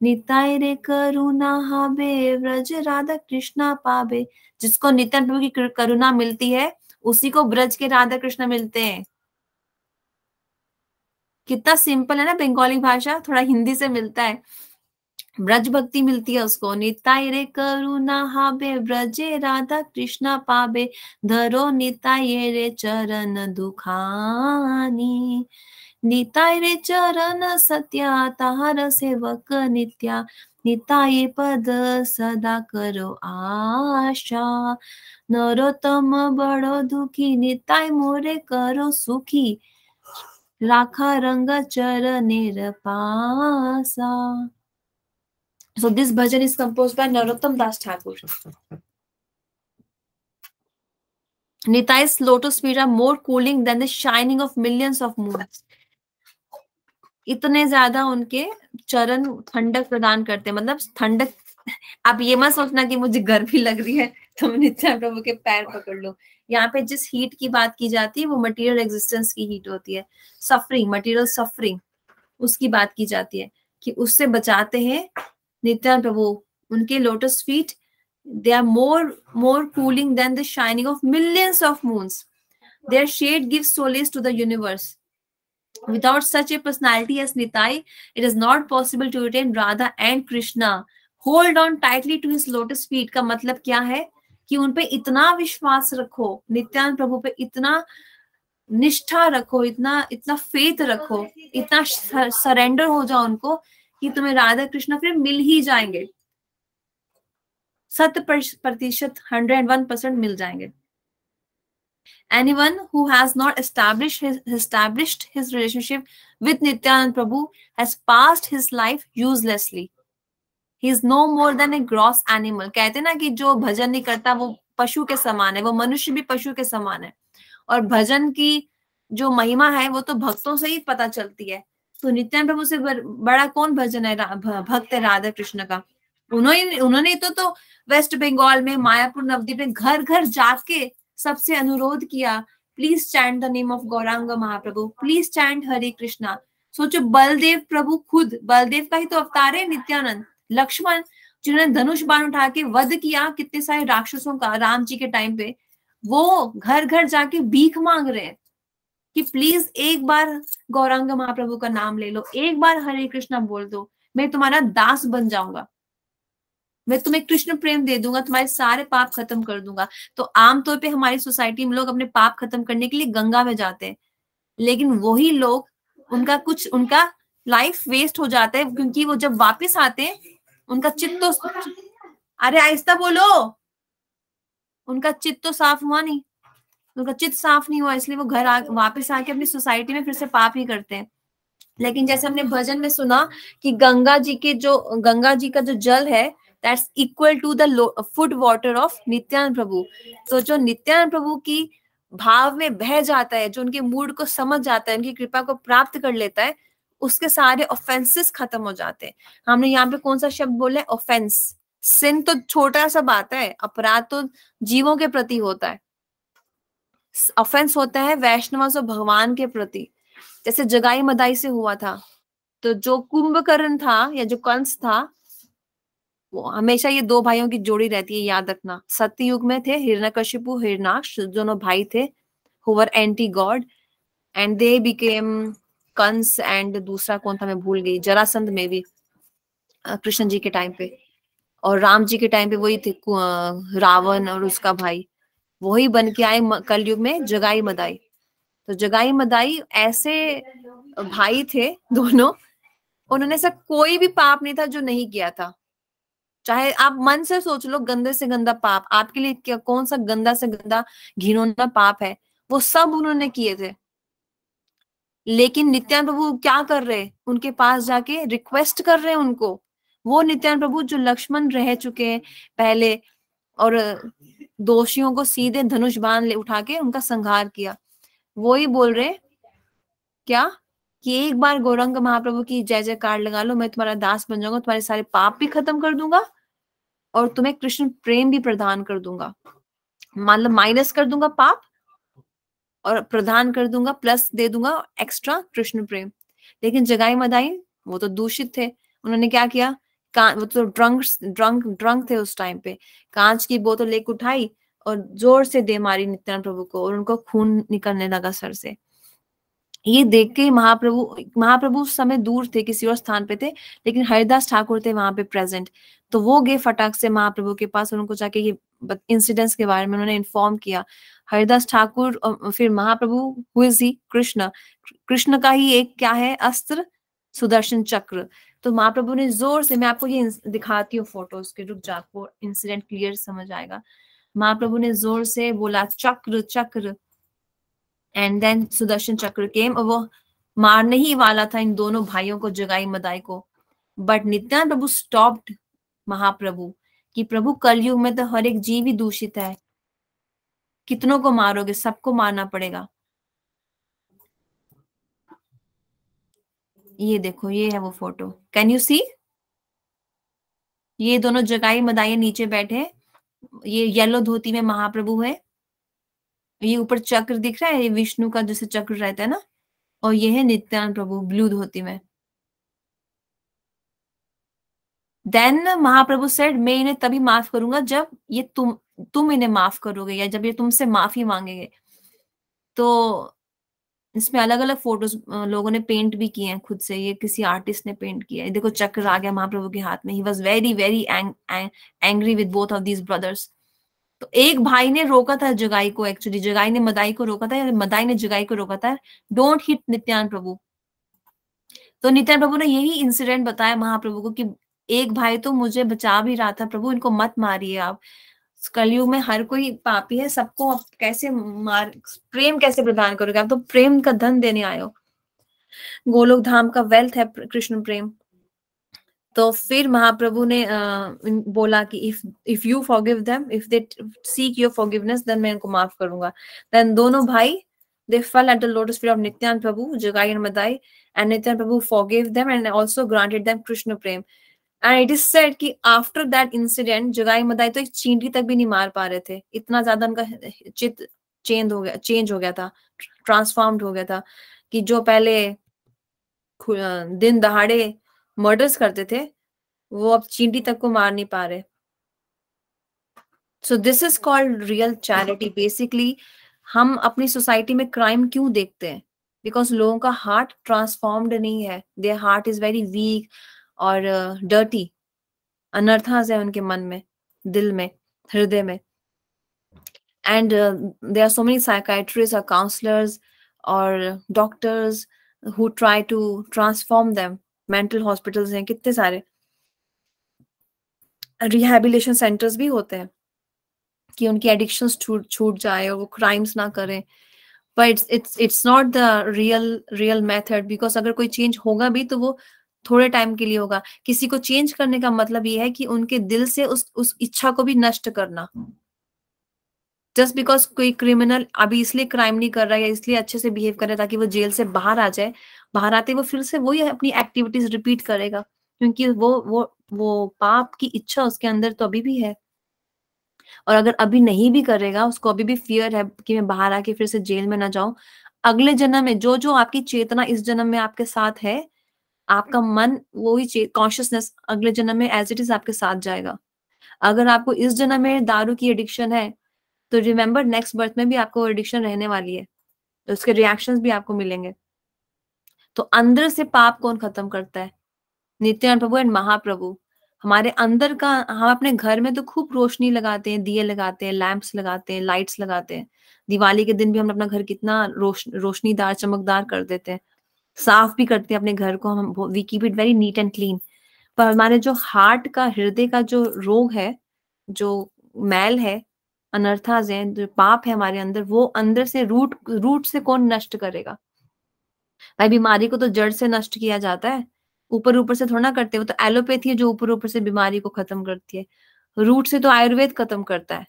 निताय रे करुणा हाबे व्रज राधा कृष्णा पावे। जिसको नित्यानंद प्रभु की करुणा मिलती है उसी को ब्रज के राधा कृष्ण मिलते हैं। कितना सिंपल है ना बंगाली भाषा, थोड़ा हिंदी से मिलता है। ब्रज भक्ति मिलती है उसको। निताय रे करुणा हाबे ब्रजे राधा कृष्णा पावे धरो निताय रे चरण दुखानी निताय रे चरण सत्या ताहार सेवक नित्या निताय पद सदा करो आशा नरोत्तम बड़ो दुखी निताय मोरे करो सुखी राखा रंग चरणेर पासा। So this bhajan is composed by Narottam Das Thakur. Nitai's lotus feet are more cooling than the shining of millions of moons. इतने ज्यादा उनके चरण ठंडक प्रदान करते हैं, मतलब ठंडक। आप ये मत सोचना कि मुझे गर्मी लग रही है तो मैं नित्यानंद प्रभु के पैर पकड़ लूं। यहाँ पे जिस हीट की बात की जाती है वो मटेरियल एग्जिस्टेंस की हीट होती है, सफरिंग, मटेरियल सफरिंग, उसकी बात की जाती है कि उससे बचाते हैं नित्यानंद प्रभु। उनके lotus feet, they are more cooling than the shining of millions of moons. Their shade gives solace to the universe. Without such a personality as Nitai, it is not possible to attain Radha and Krishna. Hold on tightly to his lotus feet का मतलब क्या है कि उन पे इतना विश्वास रखो, नित्यानंद प्रभु पे इतना निष्ठा रखो, इतना फेथ रखो, इतना सरेंडर हो जाओ उनको कि तुम्हें राधा कृष्ण फिर मिल ही जाएंगे। 100% 101% मिल जाएंगे। Anyone who has not established his relationship with Nityanand Prabhu has passed his life uselessly. He is no more than a gross animal. कहते ना कि जो भजन नहीं करता वो पशु के समान है, वो मनुष्य भी पशु के समान है। और भजन की जो महिमा है वो तो भक्तों से ही पता चलती है। तो नित्यानंद प्रभु से बड़ा कौन भजन है, भक्त है राधा कृष्ण का। उन्होंने तो वेस्ट बंगाल में मायापुर नवद्वीप में घर घर जाके सबसे अनुरोध किया, please chant the name of Gauranga Mahaprabhu, please chant Hare Krishna. सोचो बलदेव प्रभु खुद, बलदेव का ही तो अवतार है नित्यानंद। लक्ष्मण जिन्होंने धनुष बाण उठा के वध किया कितने सारे राक्षसों का राम जी के टाइम पे, वो घर घर जाके भीख मांग रहे हैं कि प्लीज एक बार गौरांग महाप्रभु का नाम ले लो, एक बार हरे कृष्णा बोल दो, मैं तुम्हारा दास बन जाऊंगा, मैं तुम्हें कृष्ण प्रेम दे दूंगा, तुम्हारे सारे पाप खत्म कर दूंगा। तो आमतौर पे हमारी सोसाइटी में लोग अपने पाप खत्म करने के लिए गंगा में जाते हैं, लेकिन वही लोग उनका लाइफ वेस्ट हो जाता है, क्योंकि वो जब वापस आते हैं उनका चित्त तो, अरे आहिस्ता बोलो, उनका चित्त तो साफ हुआ नहीं, उनका चित्त साफ नहीं हुआ, इसलिए वो घर वापस आके अपनी सोसाइटी में फिर से पाप ही करते हैं। लेकिन जैसे हमने भजन में सुना कि गंगा जी का जो जल है that's equal to the foot water of Nityanand Prabhu. तो जो नित्यानंद प्रभु की भाव में बह जाता है, जो उनके मूड को समझ जाता है, उनकी कृपा को प्राप्त कर लेता है, उसके सारे ऑफेंसेस खत्म हो जाते हैं। हमने यहाँ पे कौन सा शब्द बोला है, ऑफेंस। सिन तो छोटा सा बात है, अपराध तो जीवों के प्रति होता है, ऑफेंस होता है वैष्णव और भगवान के प्रति। जैसे जगाई मदाई से हुआ था, तो जो कुंभकर्ण था या जो कंस था, वो हमेशा ये दो भाइयों की जोड़ी रहती है, याद रखना। सत्य युग में थे हिरण्यकशिपु हिरणाक्ष, दोनों भाई थे who were anti god and they became Kans and दूसरा कौन था मैं भूल गई, जरासंध में भी कृष्ण जी के टाइम पे, और राम जी के टाइम पे वही थे रावण और उसका भाई, वही बन के आए कलयुग में जगाई मदाई। तो जगाई मदाई ऐसे भाई थे दोनों, उन्होंने से कोई भी पाप नहीं था जो नहीं किया था। चाहे आप मन से सोच लो, गंदे से गंदा पाप आपके लिए क्या, कौन सा गंदा से गंदा घिनौना पाप है, वो सब उन्होंने किए थे। लेकिन नित्यानंद प्रभु क्या कर रहे, उनके पास जाके रिक्वेस्ट कर रहे हैं उनको। वो नित्यानंद प्रभु जो लक्ष्मण रह चुके हैं पहले, और दोषियों को सीधे धनुष बाण उठा के उनका संहार किया, वो ही बोल रहे क्या कि एक बार गौरंग महाप्रभु की जय जयकार लगा लो, मैं तुम्हारा दास बन जाऊंगा, तुम्हारे सारे पाप भी खत्म कर दूंगा और तुम्हें कृष्ण प्रेम भी प्रदान कर दूंगा। मतलब माइनस कर दूंगा पाप और प्रदान कर दूंगा, प्लस दे दूंगा एक्स्ट्रा कृष्ण प्रेम। लेकिन जगाई मदाई वो तो दूषित थे, उन्होंने क्या किया, वो तो ड्रंक थे उस टाइम पे, कांच की बोतल लेके उठाई और जोर से दे मारी नित्यानंद प्रभु को, और उनको खून निकलने लगा सर से। ये देख के महाप्रभु उस समय दूर थे, किसी और स्थान पे थे, लेकिन हरिदास ठाकुर थे वहां पे प्रेजेंट। तो वो गए फटाक से महाप्रभु के पास, उनको जाके ये इंसिडेंट्स के बारे में उन्होंने इन्फॉर्म किया। हरिदास ठाकुर फिर Mahaprabhu, who is he, Krishna, Krishna का ही एक क्या है अस्त्र, सुदर्शन चक्र। तो महाप्रभु ने जोर से, मैं आपको ये दिखाती हूँ फोटोज के, रुक जा, आपको इंसिडेंट क्लियर समझ आएगा। महाप्रभु ने जोर से बोला चक्र चक्र, एंड देन सुदर्शन चक्र केम, और वो मारने ही वाला था इन दोनों भाइयों को, जगाई मदाई को। बट नित्यानंद प्रभु स्टॉप्ड महाप्रभु कि प्रभु कलयुग में तो हर एक जीव ही दूषित है, कितनों को मारोगे, सबको मारना पड़ेगा। ये देखो, ये है वो फोटो, कैन यू सी, ये दोनों जगाई मदाई नीचे बैठे, ये येलो धोती में महाप्रभु है, ये ऊपर चक्र दिख रहा है, ये विष्णु का जैसे चक्र रहता है ना, और ये है नित्यानंद प्रभु ब्लू धोती में। देन महाप्रभु सेड, मैं इन्हें तभी माफ करूंगा जब ये तुम इन्हें माफ करोगे, या जब ये तुमसे माफी मांगेंगे। तो इसमें अलग अलग फोटोज लोगों ने पेंट भी किए हैं खुद से, ये किसी आर्टिस्ट ने पेंट किया है। देखो चक्र आ गया महाप्रभु के हाथ में, he was very very angry with both of these brothers. तो एक भाई ने रोका था जगाई को, एक्चुअली जगाई ने मदाई को रोका था, या मदाई ने जगाई को रोका था, डोंट हिट नित्यानंद प्रभु। तो नित्यानंद प्रभु ने यही इंसिडेंट बताया महाप्रभु को कि एक भाई तो मुझे बचा भी रहा था, प्रभु इनको मत मारिए आप, कलयुग में हर कोई पापी है, सबको आप कैसे प्रेम कैसे प्रदान करोगे, आप तो प्रेम का धन देने आए हो, गोलोक धाम का वेल्थ है कृष्ण प्रेम। तो फिर महाप्रभु ने बोला कि if you forgive them, if they seek your forgiveness, then मैं इनको माफ करूंगा। देन दोनों भाई, they fell at the lotus feet of Nityanand Prabhu, Jagai and Madai, and Nityanand Prabhu forgave them and also granted them Krishna Prem. And it is said कि after that incident, जगाई मदाई तो एक चींटी तक भी नहीं मार पा रहे थे, इतना ज्यादा उनका चित्त चेंज हो गया था, ट्रांसफॉर्म्ड हो गया था, कि जो पहले दिन दहाड़े मर्डर्स करते थे, वो अब चींटी तक को मार नहीं पा रहे। So this is called real charity. Basically हम अपनी सोसाइटी में क्राइम क्यों देखते हैं, बिकॉज लोगों का हार्ट ट्रांसफॉर्म्ड नहीं है, their heart is very weak और डर्टी, अनर्थास है उनके मन में, दिल में, हृदय में। And there are so many psychiatrist और काउंसलर्स और doctors who try to transform them, mental hospitals हैं कितने सारे, रिहैबिलिटेशन सेंटर्स भी होते हैं कि उनकी एडिक्शंस छूट जाए और वो क्राइम्स ना करें। But it's not the real method, because अगर कोई चेंज होगा भी तो वो थोड़े टाइम के लिए होगा। किसी को चेंज करने का मतलब ये है कि उनके दिल से उस इच्छा को भी नष्ट करना। जस्ट बिकॉज कोई क्रिमिनल अभी इसलिए क्राइम नहीं कर रहा है या इसलिए अच्छे से बिहेव कर रहा है ताकि वो जेल से बाहर आ जाए, बाहर आते वो फिर से वही अपनी एक्टिविटीज रिपीट करेगा, क्योंकि वो पाप की इच्छा उसके अंदर तो अभी भी है। और अगर अभी नहीं भी करेगा, उसको अभी भी फियर है कि मैं बाहर आके फिर से जेल में ना जाऊं, अगले जन्म में जो जो आपकी चेतना इस जन्म में आपके साथ है, आपका मन वही कॉन्शियसनेस अगले जन्म में एज इट इज आपके साथ जाएगा। अगर आपको इस जन्म में दारू की एडिक्शन है, तो रिमेम्बर नेक्स्ट बर्थ में भी आपको एडिक्शन रहने वाली है, तो उसके रिएक्शंस भी आपको मिलेंगे। तो अंदर से पाप कौन खत्म करता है? नित्यानंद प्रभु एंड महाप्रभु। हमारे अंदर का, हम अपने घर में तो खूब रोशनी लगाते हैं, दिए लगाते हैं, लैंप्स लगाते हैं, लाइट्स लगाते हैं। दिवाली के दिन भी हम अपना घर कितना रोशनीदार चमकदार कर देते हैं, साफ भी करते हैं अपने घर को, हम we keep it very neat and clean. पर हमारे जो हार्ट का, हृदय का जो रोग है, जो मैल है, अनर्थास है, जो पाप है हमारे अंदर, वो अंदर से रूट से कौन नष्ट करेगा? भाई बीमारी को तो जड़ से नष्ट किया जाता है, ऊपर ऊपर से थोड़ा ना करते। वो तो एलोपैथी है जो ऊपर ऊपर से बीमारी को खत्म करती है, रूट से तो आयुर्वेद खत्म करता है।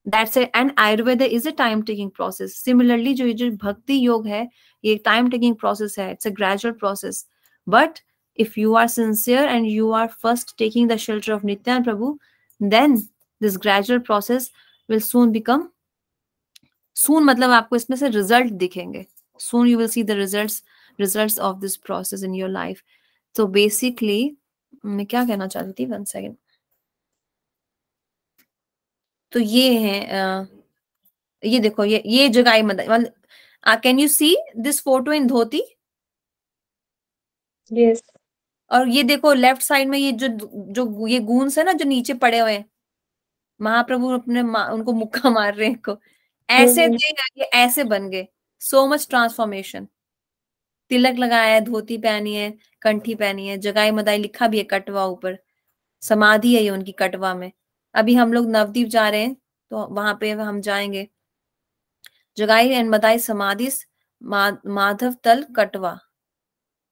That's it. And Ayurveda is a time taking process. Similarly जो भक्ति योग है, ये टाइम टेकिंग प्रोसेस है, it's a gradual process. But if you are sincere and you are first taking the shelter of Nityanand Prabhu, then this gradual process will soon become, soon मतलब आपको इसमें से रिजल्ट दिखेंगे, soon you will see the results of this process in your life. तो basically मैं क्या कहना चाहती थी, 1 second. तो ये है ये देखो, ये जगाई Madai, can you see this photo in dhoti? Yes. और ये देखो लेफ्ट साइड में ये जो ये गूंस है ना जो नीचे पड़े हुए हैं, महाप्रभु अपने उनको मुक्का मार रहे हैं को, ऐसे थे ये ऐसे बन गए. So much transformation. तिलक लगाया है, धोती पहनी है, कंठी पहनी है, जगाई मदाई लिखा भी है कटवा ऊपर, समाधि है ये उनकी कटवा में. अभी हम लोग नवदीप जा रहे हैं तो वहां पे हम जाएंगे. जगाई एंड मदाई समाधि माधव तल कटवा.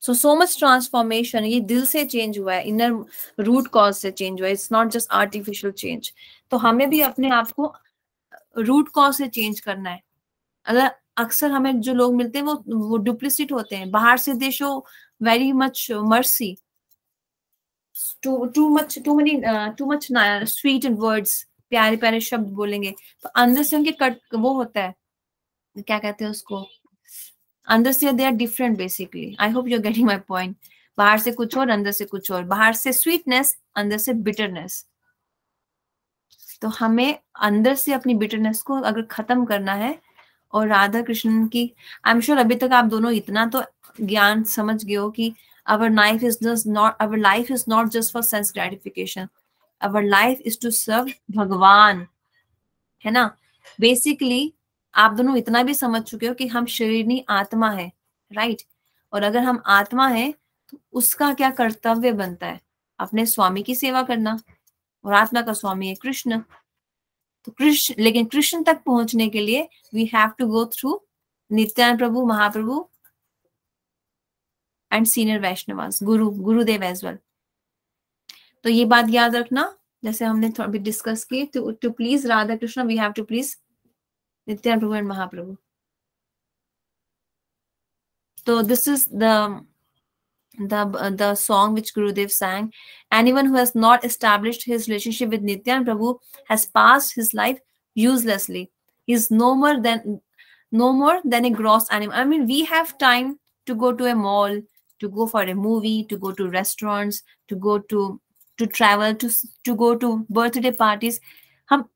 So much transformation. ये दिल से चेंज हुआ है, इनर रूट कॉज से चेंज हुआ है. It's not just artificial change. तो हमें भी अपने आप को रूट कॉज से चेंज करना है. अगर अक्सर हमें जो लोग मिलते हैं वो डुप्लिसिट होते हैं. बाहर से दे show very much mercy, too much sweet and words, प्यारे प्यारे शब्द बोलेंगे, तो अंदर से उनके कट वो होता है, क्या कहते हैं उसको, अंदर से they are different basically. I hope you are getting my point. बाहर से कुछ और, अंदर से कुछ और. बाहर से स्वीटनेस, अंदर से बिटरनेस. तो हमें अंदर से अपनी बिटरनेस को अगर खत्म करना है, और राधा कृष्ण की, आई एम श्योर अभी तक आप दोनों इतना तो ज्ञान समझ गए हो कि our life is not just for sense gratification. Our life is to serve भगवान, है ना. बेसिकली आप दोनों इतना भी समझ चुके हो कि हम शरीर नहीं आत्मा है, राइट. और अगर हम आत्मा है तो उसका क्या कर्तव्य बनता है, अपने स्वामी की सेवा करना. और आत्मा का स्वामी है कृष्ण. तो कृष्ण, लेकिन कृष्ण तक पहुंचने के लिए we have to go through Nityananda Prabhu, Mahaprabhu and senior Vaishnavas, Gurudev as well. तो ये बात याद रखना, जैसे हमने थोड़ा भी डिस्कस की. To please Radha Krishna we have to please Nityananda Prabhu and Mahaprabhu. तो this is the song which Gurudev sang. Anyone who has not established his relationship with Nityanand Prabhu has passed his life uselessly. He is no more than a gross animal. I mean, we have time to go to a mall, to go for a movie, to go to restaurants, to go to travel, to go to birthday parties. हम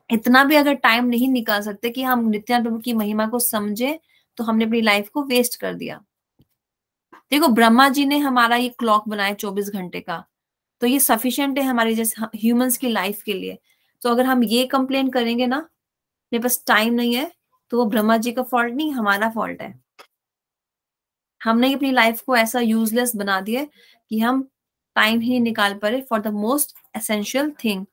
इतना भी अगर time नहीं निकाल सकते कि हम नित्यानंद प्रभु की महिमा को समझे, तो हमने अपनी लाइफ को वेस्ट कर दिया. देखो ब्रह्मा जी ने हमारा ये क्लॉक बनाया 24 घंटे का, तो ये सफिशिएंट है हमारे जैसे ह्यूमंस की लाइफ के लिए. तो अगर हम ये कंप्लेन करेंगे ना, मेरे पास टाइम नहीं है, तो वो ब्रह्मा जी का फॉल्ट नहीं, हमारा फॉल्ट है. हमने अपनी लाइफ को ऐसा यूजलेस बना दिया कि हम टाइम ही निकाल पा रहे for the most essential thing.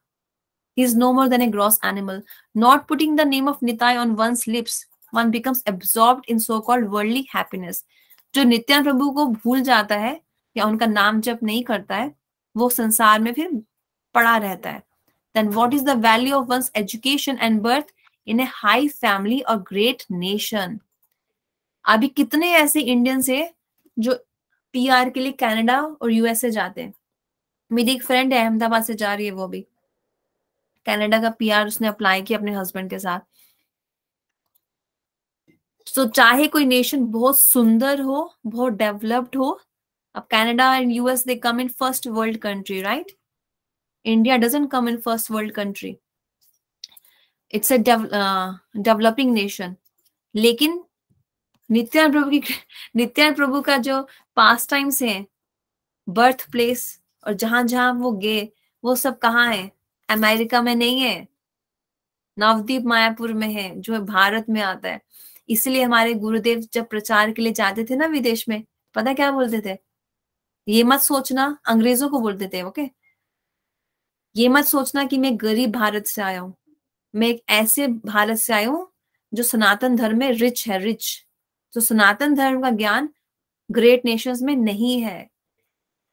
He is no more than a gross animal. Not putting the name of Nitai on one's lips, one becomes absorbed in so-called worldly happiness. जो नित्यानंद प्रभु को भूल जाता है या उनका नाम जप नहीं करता है, वो संसार में फिर पड़ा रहता है. Then what is the value of one's education and birth in a high family or great nation? अभी कितने ऐसे इंडियंस है जो पीआर के लिए कनाडा और यूएसए जाते हैं. मेरी एक फ्रेंड है अहमदाबाद से जा रही है, वो भी कनाडा का पीआर उसने अप्लाई किया अपने हस्बैंड के साथ. तो चाहे कोई नेशन बहुत सुंदर हो, बहुत डेवलप्ड हो, अब Canada and US they come in first world country, right. India doesn't come in first world country, it's a developing nation. लेकिन नित्यानंद प्रभु का जो पास्ट टाइम्स है, बर्थ प्लेस और जहां जहां वो गए, वो सब कहाँ है? अमेरिका में नहीं है, नवदीप मायापुर में है, जो भारत में आता है. इसलिए हमारे गुरुदेव जब प्रचार के लिए जाते थे ना विदेश में, पता क्या बोलते थे? ये मत सोचना, अंग्रेजों को बोलते थे, ओके, ये मत सोचना कि मैं गरीब भारत से आया हूं, मैं एक ऐसे भारत से आया हूं जो सनातन धर्म में रिच है, रिच. तो सनातन धर्म का ज्ञान ग्रेट नेशंस में नहीं है,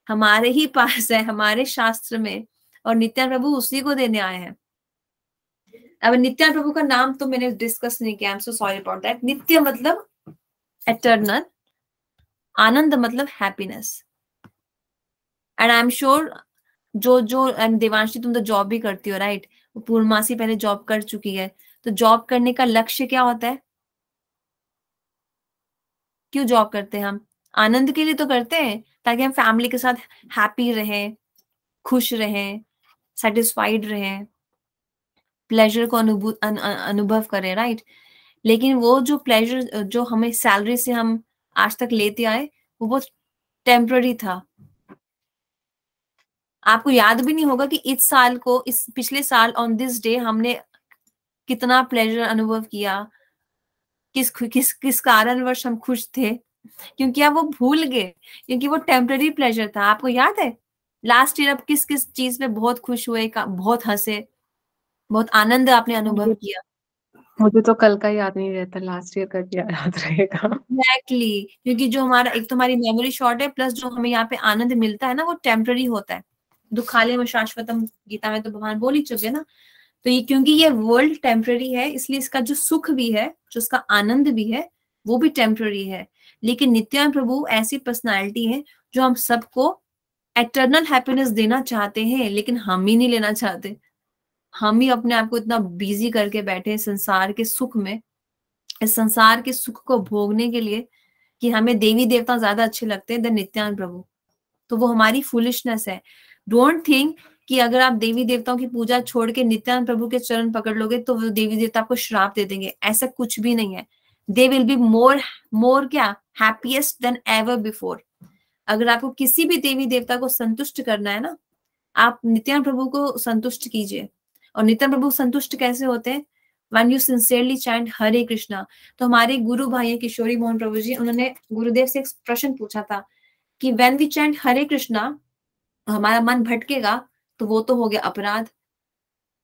हमारे ही पास है, हमारे शास्त्र में, और नित्यानंद प्रभु उसी को देने आए हैं. अब नित्यानंद प्रभु का नाम तो मैंने डिस्कस नहीं किया, I am so sorry about that. नित्य मतलब एटर्नल, आनंद मतलब happiness. And I am sure जो देवांशी तुम तो जॉब भी करती हो, राइट. पूर्णमासी पहले जॉब कर चुकी है, तो जॉब करने का लक्ष्य क्या होता है? क्यों जॉब करते हैं हम? आनंद के लिए तो करते हैं, ताकि हम फैमिली के साथ हैप्पी रहें, खुश रहें, सेटिस्फाइड रहें, प्लेजर को अनुभव करें, राइट? लेकिन वो जो प्लेजर जो हमें सैलरी से हम आज तक लेते आए, वो बहुत टेम्पररी था। आपको याद भी नहीं होगा कि इस पिछले साल ऑन दिस डे हमने कितना प्लेजर अनुभव किया, किस किस किस कारणवश हम खुश थे, क्योंकि आप वो भूल गए, क्योंकि वो टेम्पररी प्लेजर था। आपको याद है लास्ट ईयर आप किस किस चीज में बहुत खुश हुए, बहुत हंसे, बहुत आनंद आपने अनुभव किया? मुझे तो कल का याद नहीं रहता, लास्ट ईयर का क्या याद रहेगा। एग्जैक्टली, क्योंकि जो हमारा एक तो हमारी मेमोरी शॉर्ट है, प्लस जो हमें यहाँ पे आनंद मिलता है ना, वो टेम्पररी होता है। दुखालयम शाश्वतम गीता में तो भगवान बोल ही चुके ना। तो ये क्योंकि ये वर्ल्ड टेम्पररी है, इसलिए इसका जो सुख भी है, जो इसका आनंद भी है, वो भी टेम्पररी है। लेकिन नित्यानंद प्रभु ऐसी पर्सनालिटी है जो हम सबको एटर्नल हैप्पीनेस देना चाहते हैं, लेकिन हम ही नहीं लेना चाहते। हम ही अपने आप को इतना बिजी करके बैठे हैं संसार के सुख में, इस संसार के सुख को भोगने के लिए, कि हमें देवी देवता ज्यादा अच्छे लगते हैं देन नित्यानंद प्रभु। तो वो हमारी फुलिशनेस है। डोंट थिंक कि अगर आप देवी देवताओं की पूजा छोड़ के नित्यानंद प्रभु के चरण पकड़ लोगे तो वो देवी देवता आपको श्राप दे देंगे। ऐसा कुछ भी नहीं है। दे विल बी मोर क्या, हैप्पीएस्ट देन एवर बिफोर। अगर आपको किसी भी देवी देवता को संतुष्ट करना है ना, आप नित्यानंद प्रभु को संतुष्ट कीजिए। और नित्यानंद प्रभु संतुष्ट कैसे होते हैं? When you sincerely chant हरे कृष्णा। तो हमारे गुरु भाई किशोरी मोहन प्रभु जी, उन्होंने गुरुदेव से एक प्रश्न पूछा था कि when we chant हरे कृष्णा, हमारा मन भटकेगा तो वो तो हो गया अपराध,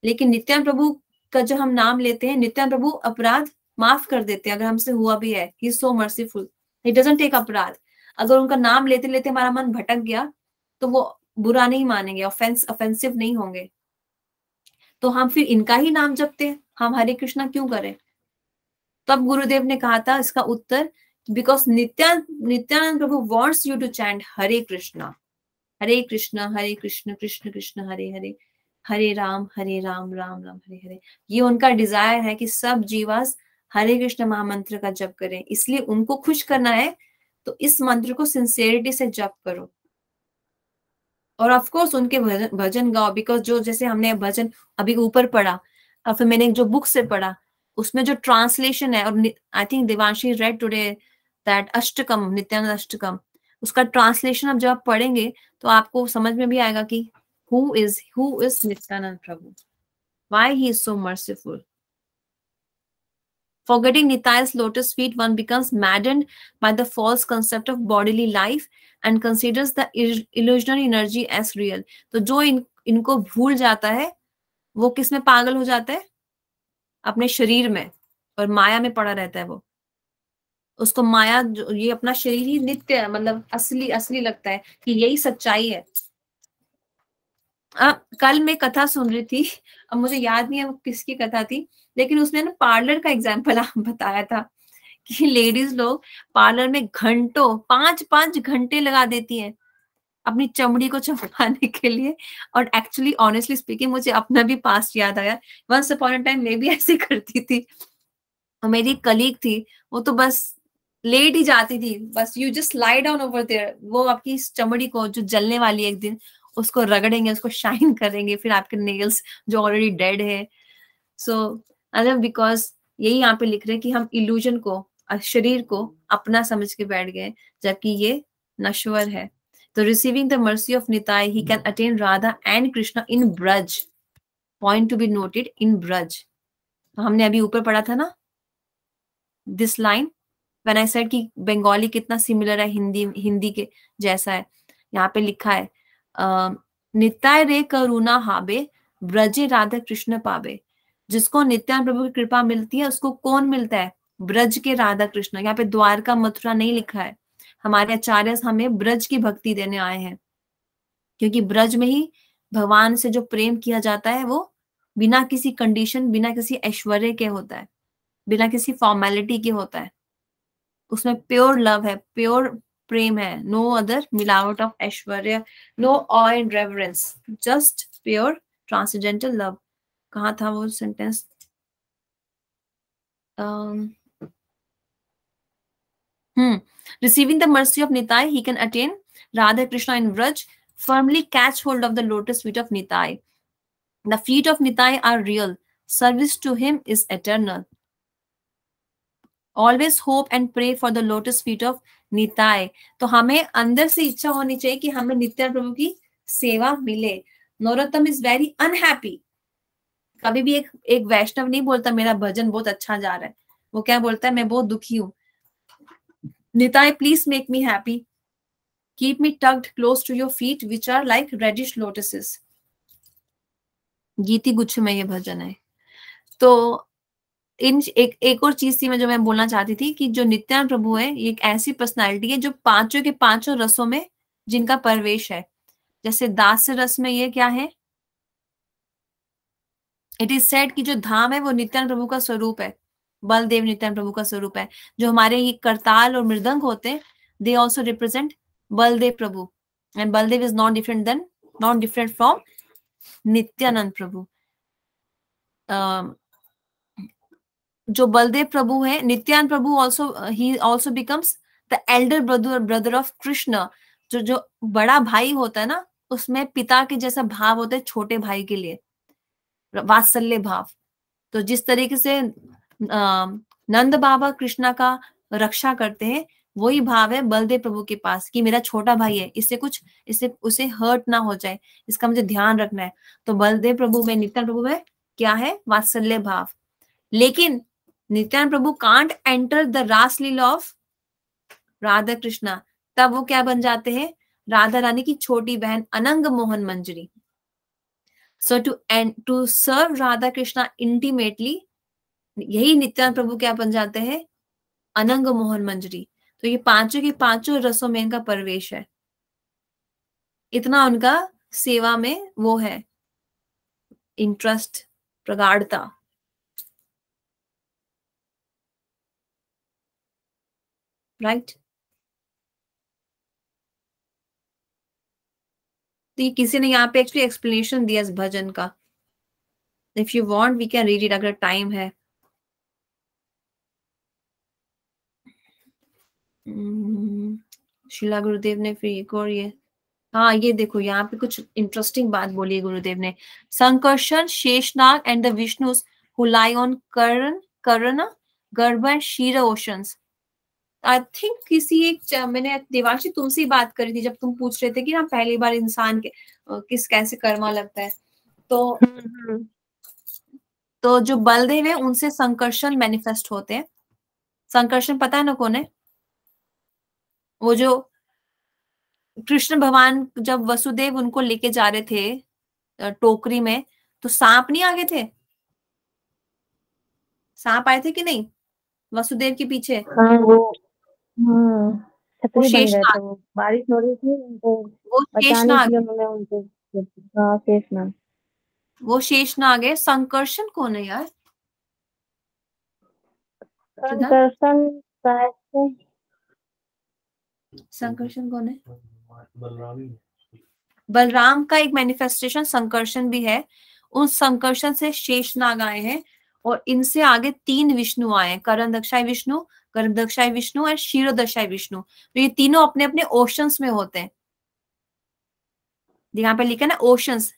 लेकिन नित्यानंद प्रभु का जब हम नाम लेते हैं, नित्यानंद प्रभु अपराध माफ कर देते हैं। अगर हमसे हुआ भी है, he is so merciful, he doesn't take अपराध। अगर उनका नाम लेते लेते हमारा मन भटक गया तो वो बुरा नहीं मानेंगे, ऑफेंसिव नहीं होंगे। तो हम फिर इनका ही नाम जपते हैं, हम हरे कृष्णा क्यों करें? तब गुरुदेव ने कहा था इसका उत्तर, because Nityananda Prabhu wants you to chant Hare Krishna Krishna Krishna Krishna Hare Hare, Hare Ram Ram Ram Hare Hare. ये उनका डिजायर है कि सब जीवास हरे कृष्ण महामंत्र का जप करें। इसलिए उनको खुश करना है तो इस मंत्र को सिंसियरिटी से जप करो। और ऑफ कोर्स उनके भजन गाओ, बिकॉज जो जैसे हमने भजन अभी ऊपर पढ़ा और फिर मैंने जो बुक से पढ़ा, उसमें जो ट्रांसलेशन है, और I think Devanshi red today that Ashtakam, Nityanand Ashtakam, उसका ट्रांसलेशन अब जब आप पढ़ेंगे तो आपको समझ में भी आएगा कि who is Nityanand Prabhu, why he is so merciful. Forgetting Nitai's lotus feet, one becomes maddened by the false concept of bodily life and considers the illusionary energy as real. तो जो इनको भूल जाता है वो किस में पागल हो जाता है? अपने शरीर में, और माया में पड़ा रहता है वो। उसको माया, ये अपना शरीर ही नित्य है, मतलब असली लगता है कि यही सच्चाई है। कल मैं कथा सुन रही थी, अब मुझे याद नहीं है वो किसकी कथा थी, लेकिन उसने ना पार्लर का एग्जाम्पल बताया था कि लेडीज लोग पार्लर में घंटों 5-5 घंटे लगा देती हैं अपनी चमड़ी को चमकाने के लिए। और एक्चुअली ऑनेस्टली स्पीकिंग मुझे अपना भी पास्ट याद आया। वंस अपॉन अ टाइम मैं भी ऐसे करती थी। और मेरी कलीग थी, वो तो बस लेट ही जाती थी, बस you just lie down over there, वो आपकी चमड़ी को जो जलने वाली है एक दिन, उसको रगड़ेंगे, उसको शाइन करेंगे, फिर आपके नेल्स जो ऑलरेडी डेड है। सो मतलब बिकॉज यही यहाँ पे लिख रहे हैं कि हम इल्यूजन को, शरीर को अपना समझ के बैठ गए, जबकि ये नश्वर है। तो receiving the mercy of Nitai he can attain Radha and Krishna in Braj. Point to be noted, in Braj. तो हमने अभी ऊपर पढ़ा था ना this line, when I said कि बंगाली कितना सिमिलर है हिंदी के जैसा है। यहाँ पे लिखा है नित्याय रे करुणा हाबे, ब्रजे राधा कृष्ण पावे। जिसको नित्यानंद प्रभु की कृपा मिलती है उसको कौन मिलता है? ब्रज के राधा कृष्ण। यहाँ पे द्वारका मथुरा नहीं लिखा है। हमारे आचार्य हमें ब्रज की भक्ति देने आए हैं, क्योंकि ब्रज में ही भगवान से जो प्रेम किया जाता है वो बिना किसी कंडीशन, बिना किसी ऐश्वर्य के होता है, बिना किसी फॉर्मेलिटी के होता है। उसमें प्योर लव है, प्योर प्रेम है, नो अदर मिलावट ऑफ ऐश्वर्य, no awe and reverence, just pure transcendental love कहाँ था वो sentence? Receiving the mercy of Nitai, he can attain Radha Krishna in Vraj. Firmly catch hold of the lotus feet of Nitai. The feet of Nitai are real. Service to him is eternal. Always hope and pray for the lotus feet of Nitai. तो हमें अंदर से इच्छा होनी चाहिए कि हमें नित्यानंद प्रभु की सेवा मिले. Narottam is very unhappy. कभी भी एक वैष्णव नहीं बोलता मेरा भजन बहुत अच्छा जा रहा है. वो क्या बोलता है? मैं बहुत दुखी हूँ. Nitai, please make me happy. Keep me tucked close to your feet, which are like reddish lotuses. गीति गुच्छ में ये भजन है. तो एक और चीज थी मैं जो मैं बोलना चाहती थी कि जो नित्यानंद प्रभु है ये एक ऐसी पर्सनालिटी है जो पांचों के पांचों रसों में जिनका प्रवेश है. जैसे दास रस में ये क्या है? इट इज सेड कि जो धाम है वो नित्यानंद प्रभु का स्वरूप है. बलदेव नित्यानंद प्रभु का स्वरूप है. जो हमारे ये करताल और मृदंग होते हैं, they also represent Baldev Prabhu. And Baldev is not different from Nityananda Prabhu. जो बलदेव प्रभु है, Nityananda Prabhu also becomes the elder brother of Krishna. जो बड़ा भाई होता है ना, उसमें पिता के जैसा भाव होता है छोटे भाई के लिए, वात्सल्य भाव. तो जिस तरीके से नंद बाबा कृष्णा का रक्षा करते हैं, वही भाव है बलदेव प्रभु के पास कि मेरा छोटा भाई है, इससे उसे हर्ट ना हो जाए, इसका मुझे ध्यान रखना है. तो बलदेव प्रभु में, नित्यानंद प्रभु में क्या है? वात्सल्य भाव. लेकिन Nityananda Prabhu can't enter the raslila of Radha Krishna. तब वो क्या बन जाते हैं? राधा रानी की छोटी बहन Anang Mohan Manjari. So to serve Radha Krishna intimately, यही नित्यानंद प्रभु क्या बन जाते हैं? अनंग मोहन मंजरी. तो ये पांचों के पांचों रसों में इनका प्रवेश है. इतना उनका सेवा में वो है इंटरेस्ट, प्रगाढ़ता. राइट. तो ये किसी ने यहाँ पे एक्चुअली एक्सप्लेनेशन दिया इस भजन का. If you want we can read it अगर टाइम है. शिला गुरुदेव ने फिर एक और ये, हाँ ये देखो यहाँ पे कुछ इंटरेस्टिंग बात बोली है गुरुदेव ने. Sankarshan, Sheshnag and the Vishnus who lie on Karana Garbha and Kshira oceans. I think मैंने देवांशी तुमसे ही बात करी थी जब तुम पूछ रहे थे कि हाँ पहली बार इंसान के कैसे कर्मा लगता है. तो जो बलदेव है उनसे संकर्षण मैनिफेस्ट होते हैं. संकर्षण पता है ना कौन है? वो जो कृष्ण भगवान जब वसुदेव उनको लेके जा रहे थे टोकरी में, तो सांप नहीं आगे थे? सांप आए थे कि नहीं वसुदेव के पीछे? हाँ छतरी बन गए थे. वो बारिश हो रही थी, उनको बचाने के लिए उन्होंने उनको. हाँ शेषनाग. वो शेषनाग है. संकर्षण कौन है यार? संकर्षण कौन है? बलराम का एक मैनिफेस्टेशन संकर्षण भी है. उस संकर्षण से शेषनाग आए हैं और इनसे आगे 3 विष्णु आए हैं. करणदक्षाय विष्णु, गर्भदक्षाय विष्णु और क्षीरोदक्षाय विष्णु. तो ये तीनों अपने अपने ओशंस में होते हैं. यहाँ पे लिखा है ना ओशंस.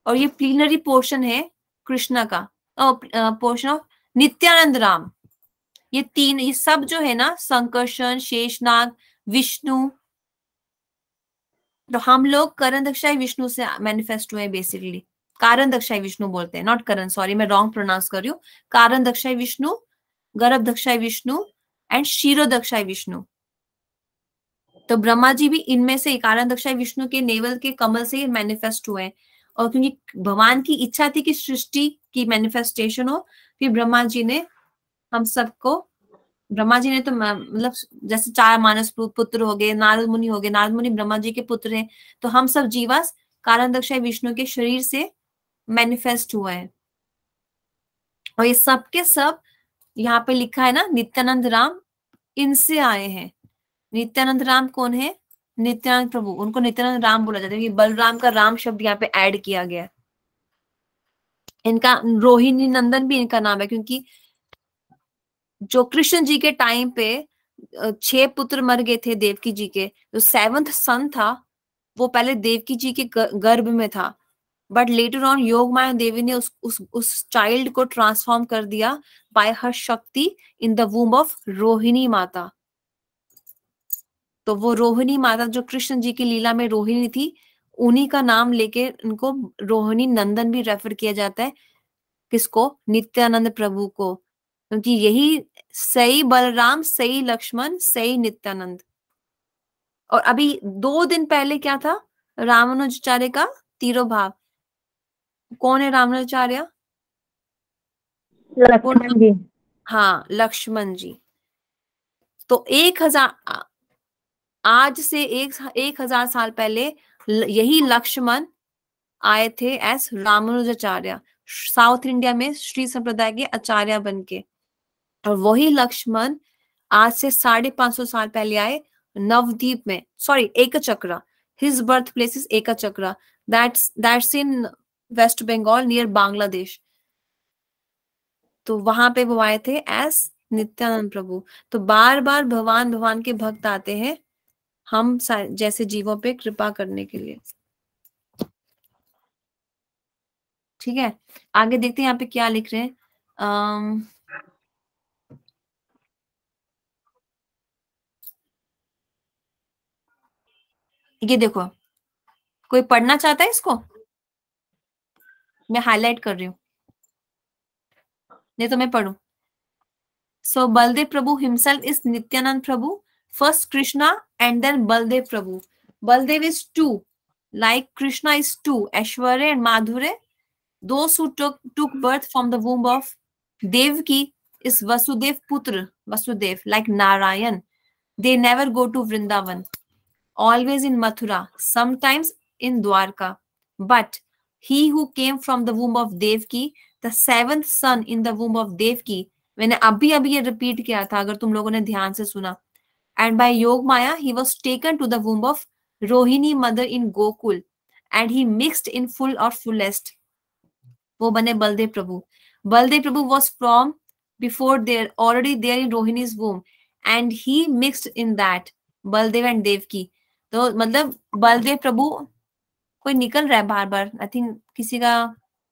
और ये प्लीनरी पोर्शन है कृष्णा का, पोर्शन ऑफ नित्यानंद राम. ये सब जो है ना, संकर्षण, शेषनाग, विष्णु, तो हम लोग करणदक्षाय विष्णु से मैनिफेस्ट हुए हैं बेसिकली. कारणदक्षाय विष्णु बोलते हैं, नॉट करण, सॉरी मैं रॉन्ग प्रोनाउंस कर रही हूँ. कारणदक्षाय विष्णु, गर्भदक्षाय विष्णु एंड क्षीरोदक्षाय विष्णु. तो ब्रह्मा जी भी इनमें से कारणदक्षाय विष्णु के नेवल के कमल से ही मैनिफेस्ट हुए हैं. और क्योंकि भगवान की इच्छा थी कि सृष्टि की मैनिफेस्टेशन हो, फिर ब्रह्मा जी ने हम सबको, ब्रह्मा जी ने तो मतलब जैसे 4 मानस पुत्र हो गए, नारद मुनि हो गए, नारद मुनि ब्रह्मा जी के पुत्र हैं. तो हम सब जीवास कारणदक्षाय विष्णु के शरीर से मैनिफेस्ट हुए हैं. और ये सब के सब यहाँ पे लिखा है ना नित्यानंद राम, इनसे आए हैं. नित्यानंद राम कौन है? नित्यानंद प्रभु. उनको नित्यानंद राम बोला जाता है. बलराम का राम शब्द यहाँ पे ऐड किया गया. इनका रोहिणी नंदन भी इनका नाम है, क्योंकि जो कृष्ण जी के टाइम पे 6 पुत्र मर गए थे देवकी जी के, जो 7th सन था वो पहले देवकी जी के गर्भ में था, बट लेटर ऑन योग माया देवी ने उस चाइल्ड को ट्रांसफॉर्म कर दिया बाय हर शक्ति in the womb of Rohini माता। तो वो रोहिणी माता जो कृष्ण जी की लीला में रोहिणी थी, उन्हीं का नाम लेके उनको रोहिणी नंदन भी रेफर किया जाता है। किसको? नित्यानंद प्रभु को, क्योंकि यही सही बलराम, सही लक्ष्मण, सही नित्यानंद। और अभी 2 दिन पहले क्या था? रामानुजाचार्य का तिरोभाव। कौन है रामानुजाचार्य? लक्ष्मण जी। हाँ, लक्ष्मण जी। तो 1000 आज से 1000 साल पहले यही लक्ष्मण आए थे एस रामानुजाचार्य, साउथ इंडिया में श्री संप्रदाय के आचार्य बनके। और वही लक्ष्मण आज से 550 साल पहले आए नवद्वीप में, sorry Ekachakra, his birth place is Ekachakra, that's in West Bengal near Bangladesh. तो वहां पे वो आए थे एस नित्यानंद प्रभु। तो बार बार भगवान भगवान के भक्त आते हैं हम जैसे जीवों पे कृपा करने के लिए। ठीक है, आगे देखते हैं यहाँ पे क्या लिख रहे हैं। ये देखो, कोई पढ़ना चाहता है इसको? मैं हाईलाइट कर रही हूँ, नहीं तो मैं पढ़ू। So Baldev Prabhu himself is Nityananda Prabhu, first Krishna and then Baldev Prabhu. Baldev is 2, like Krishna is 2, Aishwarya and Madhurya, those who took birth from the womb of Devaki is Vasudev Putra, Vasudev, like Narayan. They never go to Vrindavan, always in Mathura, sometimes in Dwarka. But he who came from the womb of Devaki, the 7th son in the womb of Devaki, मैंने अभी अभी ये repeat किया था अगर तुम लोगों ने ध्यान से सुना, and by Yog Maya he was taken to the womb of Rohini mother in Gokul and he mixed in full or fullest, वो बने बलदेव प्रभु। बलदेव प्रभु was from before there, already there in Rohini's womb and he mixed in that, Baldev and Devaki. तो मतलब बलदेव प्रभु, कोई निकल रहा है बार बार, I think किसी का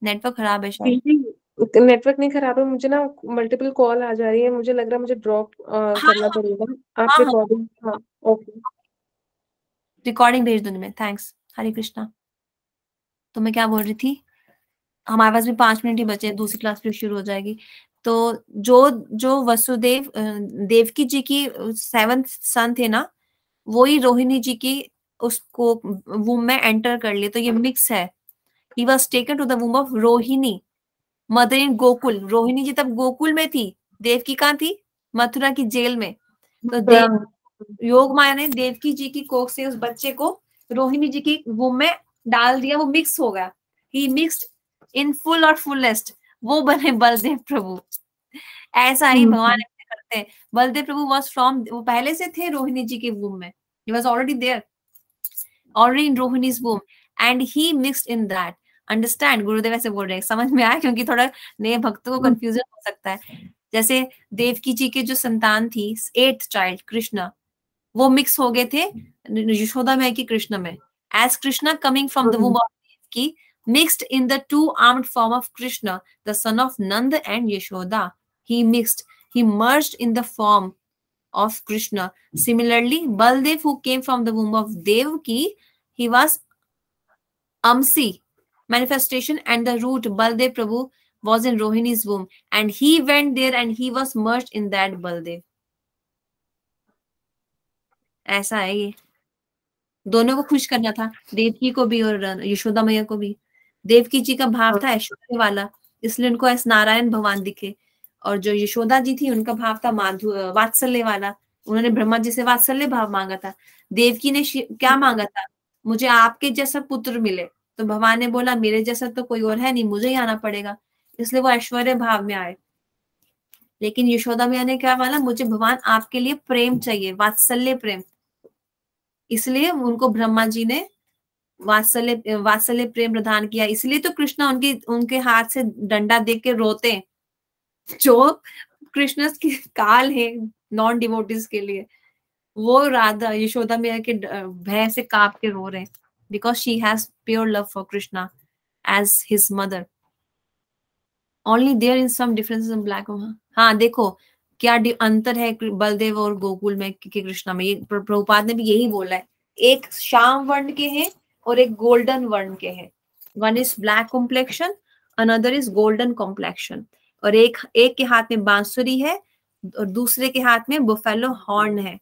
नेटवर्क खराब है शायद। नेटवर्क नहीं खराब है, मुझे ना मल्टीपल कॉल आ जा रही है, मुझे लग रहा है मुझे ड्रॉप करना पड़ेगा। आप रिकॉर्डिंग, हाँ ओके, रिकॉर्डिंग भेज दूंगी मैं, थैंक्स। हरे कृष्णा। तो मैं क्या बोल रही थी, हमारे पास भी 5 मिनट ही बचे, दूसरी क्लास फिर शुरू हो जाएगी। तो जो वसुदेव देवकी जी की 7th सन थे ना, वो ही रोहिणी जी की उसको वूम में एंटर कर लिए, तो ये मिक्स है। He was taken to the womb of Rohini mother in Gokul. Rohini ji तब गोकुल में थी, देवकी कहाँ थी? मथुरा की जेल में। तो योग माया ने देवकी जी की कोख से उस बच्चे को रोहिणी जी की वूम में डाल दिया, वो मिक्स हो गया, ही मिक्स्ड इन फुल और फुलेस्ट, वो बने बलदेव प्रभु। ऐसा ही भगवान ऐसे करते हैं। बलदेव प्रभु वाज फ्रॉम, वो पहले से थे रोहिणी जी के वूम में, he was already there, already in Rohini's womb and he mixed in that. Understand? Gurudev ऐसे बोल रहे हैं, समझ में आया? क्योंकि थोड़ा नए भक्तों को कंफ्यूजन हो सकता है। जैसे देवकी जी के जो संतान थी 8th चाइल्ड कृष्णा, वो मिक्स हो गए थे यशोदा में की कृष्ण में, as Krishna coming from the womb of Devaki mixed in the 2 armed form of Krishna, the son of Nanda and Yashoda. He merged in the form of Krishna. Similarly, Baldev, who came from the womb of Devaki, he was Amsi manifestation, and the root Baldev Prabhu was in Rohini's womb, and he went there and he was merged in that Baldev. ऐसा है ये, दोनों को खुश करना था, देवकी को भी और यशोदा मैया को भी। देवकी जी का भाव था ऐश्वर्य वाला, इसलिए उनको ऐसे नारायण भगवान दिखे, और जो यशोदा जी थी उनका भाव था वात्सल्य वाला, उन्होंने ब्रह्मा जी से वात्सल्य भाव मांगा था। देवकी ने क्या मांगा था? मुझे आपके जैसा पुत्र मिले। तो भगवान ने बोला मेरे जैसा तो कोई और है नहीं, मुझे ही आना पड़ेगा, इसलिए वो ऐश्वर्य भाव में आए। लेकिन यशोदा मैया ने क्या बोला? मुझे भगवान आपके लिए प्रेम चाहिए, वात्सल्य प्रेम, इसलिए उनको ब्रह्मा जी ने वात्सल्य प्रेम प्रदान किया, इसलिए तो कृष्णा उनके हाथ से डंडा देख के रोते हैं, जो कृष्ण की काल है नॉन डिवोटीज के लिए। वो राधा यशोदा मैया के भय से कांप के रो रहे हैं, because she has pure love for Krishna as his mother. Only there in some differences in black. हाँ देखो क्या अंतर है बलदेव और गोकुल में कि कृष्णा में। ये प्रभुपाद ने भी यही बोला है, एक श्याम वर्ण के हैं और एक गोल्डन वर्ण के हैं। One is black complexion, another is golden complexion. और एक के हाथ में बांसुरी है और दूसरे के हाथ में बुफेलो हॉर्न है।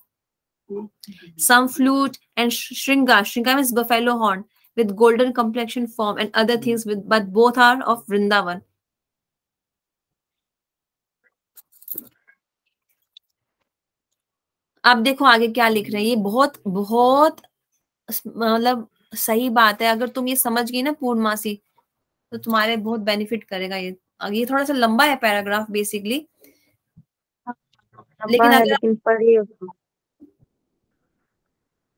Some flute and shringa. Shringa means buffalo horn with golden complexion form and other things with, but both are of Vrindavan. अब देखो आगे क्या लिख रहे हैं, ये बहुत बहुत मतलब सही बात है। अगर तुम ये समझ गई ना पूर्णमासी, तो तुम्हारे बहुत बेनिफिट करेगा ये। ये थोड़ा सा लंबा है पैराग्राफ बेसिकली, लेकिन अगर लेकिन पढ़िए उसको।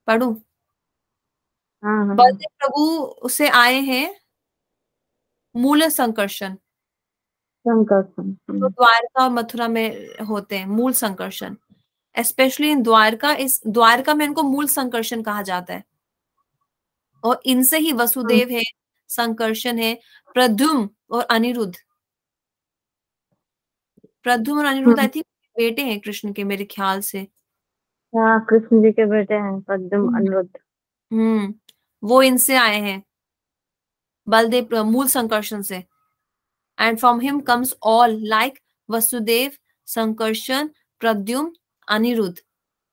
पढ़ू। हाँ बलदेव प्रभु से आए हैं मूल संकर्षण, तो द्वारका और मथुरा में होते हैं मूल संकर्षण। स्पेशली इन द्वारका, इस द्वारका में इनको मूल संकर्षण कहा जाता है। और इनसे ही वसुदेव है, संकर्षण है, प्रद्युम्न और अनिरुद्ध। प्रद्युम्न और अनिरुद्ध आई थिंक बेटे हैं कृष्ण के मेरे ख्याल से। हाँ कृष्ण जी के बेटे हैं प्रद्युम्न अनिरुद्ध। वो इनसे आए हैं बलदेव मूल संकर्षण से। And from him comes all like Vasudev, Sankarshan, Pradyumna, Aniruddha.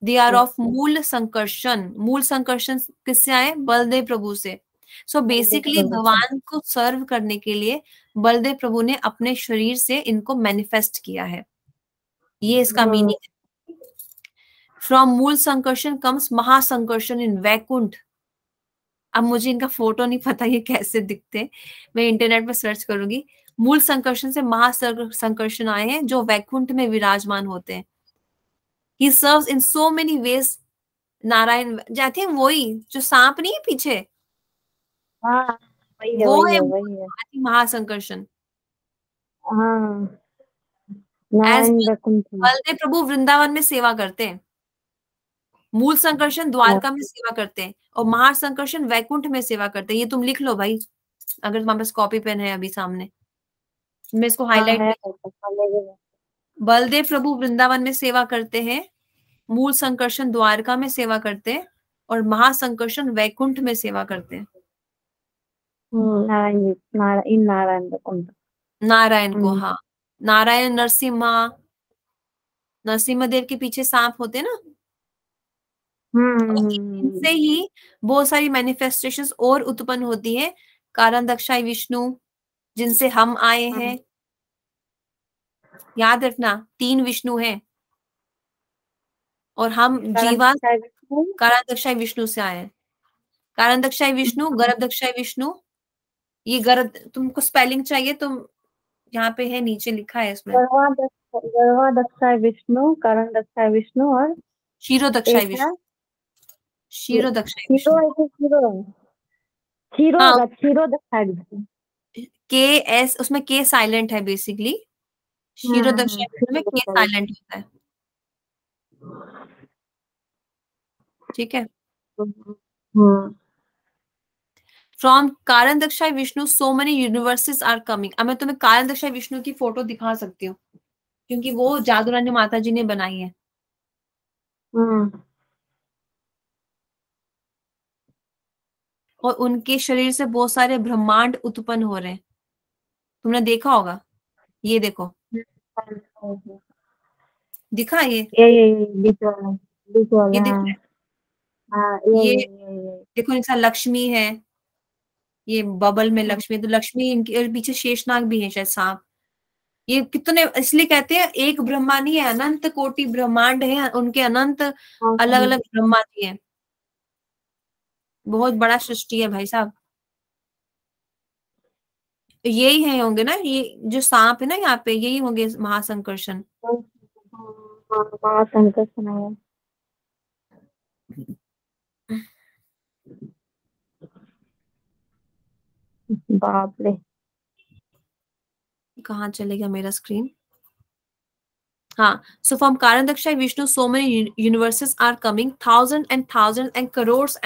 They are of मूल संकर्षण। मूल संकर्षण किससे आए? बलदेव प्रभु से। सो बेसिकली भगवान को सर्व करने के लिए बलदेव प्रभु ने अपने शरीर से इनको मैनिफेस्ट किया है, ये इसका मीनिंग है। फ्रॉम मूल संकर्षण कम्स महासंकर्षण इन वैकुंठ। अब मुझे इनका फोटो नहीं पता ये कैसे दिखते, मैं इंटरनेट पर सर्च करूंगी। मूल संकर्षण से महासंकर्षण आए हैं जो वैकुंठ में विराजमान होते हैं। He serves in so many ways। Narayan जाते हैं, वही जो सांप नहीं है पीछे, हाँ वही है वो वही है है वही है। महासंकर्षण। हाँ एज नारायण वैकुंठ। बलदेव प्रभु वृंदावन में सेवा करते हैं, मूल संकर्षण द्वारका में सेवा करते हैं, और महासंकर्षण वैकुंठ में सेवा करते हैं। ये तुम लिख लो भाई, अगर तुम्हारे पास कॉपी पेन है अभी सामने, मैं इसको हाईलाइट। बलदेव प्रभु वृंदावन में सेवा करते हैं, मूल संकर्षण द्वारका में सेवा करते हैं, और महासंकर्षण वैकुंठ में सेवा करते हैं। नारायण जी, नारायण नारायण वैकुंठ। नारायण को, हाँ नारायण नरसिम्हा, नरसिम्हा देव के पीछे सांप होते हैं ना। इनसे ही बहुत सारी मैनिफेस्टेशंस और उत्पन्न होती है। कारण दक्षाई विष्णु जिनसे हम आए हैं, याद रखना 3 विष्णु हैं और हम जीवा कारण दक्षाई विष्णु से आए हैं। कारण दक्षाई विष्णु, गर्भ दक्षाई विष्णु। ये गर्भ तुमको स्पेलिंग चाहिए तो यहाँ पे है, नीचे लिखा है इसमें। गर्वा दक्षाय विष्णु, कारण दक्षाय विष्णु और क्षीरो दक्षाई विष्णु। क्षीरो दक्षाई विष्णु, हाँ क्षीरो दक्षाय विष्णु। के एस, उसमें के साइलेंट है बेसिकली। क्षीरो दक्षाई विष्णु में के साइलेंट होता है, ठीक है। From Karana Dakshayi Vishnu so many universes are coming. अब मैं तुम्हें कारण दक्षाई विष्णु की फोटो दिखा सकती हूँ, क्योंकि वो जादू रानी माता जी ने बनाई है। और उनके शरीर से बहुत सारे ब्रह्मांड उत्पन्न हो रहे हैं, तुमने देखा होगा। ये देखो, दिखा ये बीच वाला ये दिख हाँ। रहा है? हाँ ये देखो, इनका लक्ष्मी है, ये बबल में लक्ष्मी, तो लक्ष्मी इनके और पीछे शेषनाग भी है शायद, सांप। ये कितने, इसलिए कहते हैं एक ब्रह्मा नहीं है, अनंत कोटि ब्रह्मांड है, उनके अनंत अलग अलग ब्रह्मा जी हैं। बहुत बड़ा सृष्टि है भाई साहब। यही है होंगे ना, ये जो सांप है ना यहाँ पे, यही होंगे महासंकर्षण। महासंकर्षण है। बाप रे, कहाँ चलेगा मेरा स्क्रीन? हाँ, so from Karandaksha Vishnu, so many universes are coming, thousands and crores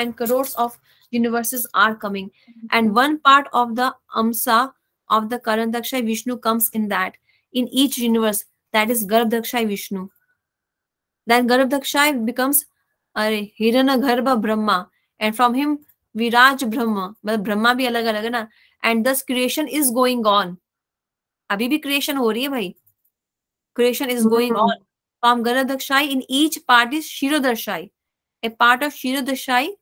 of universes are coming, and one part of the Amsa of the Karandaksha Vishnu comes in that, in each universe, that is Garbhadaksha Vishnu. Then Garbhadaksha becomes Hiranyagarbha Brahma, and from him Viraj Brahma, मतलब ब्रह्मा भी अलग अलग है ना, and thus creation is going on. अभी भी creation हो रही है भाई, creation is going on. From Garbhadaksha, in each part is Kshirodakshai. A part of Kshirodakshai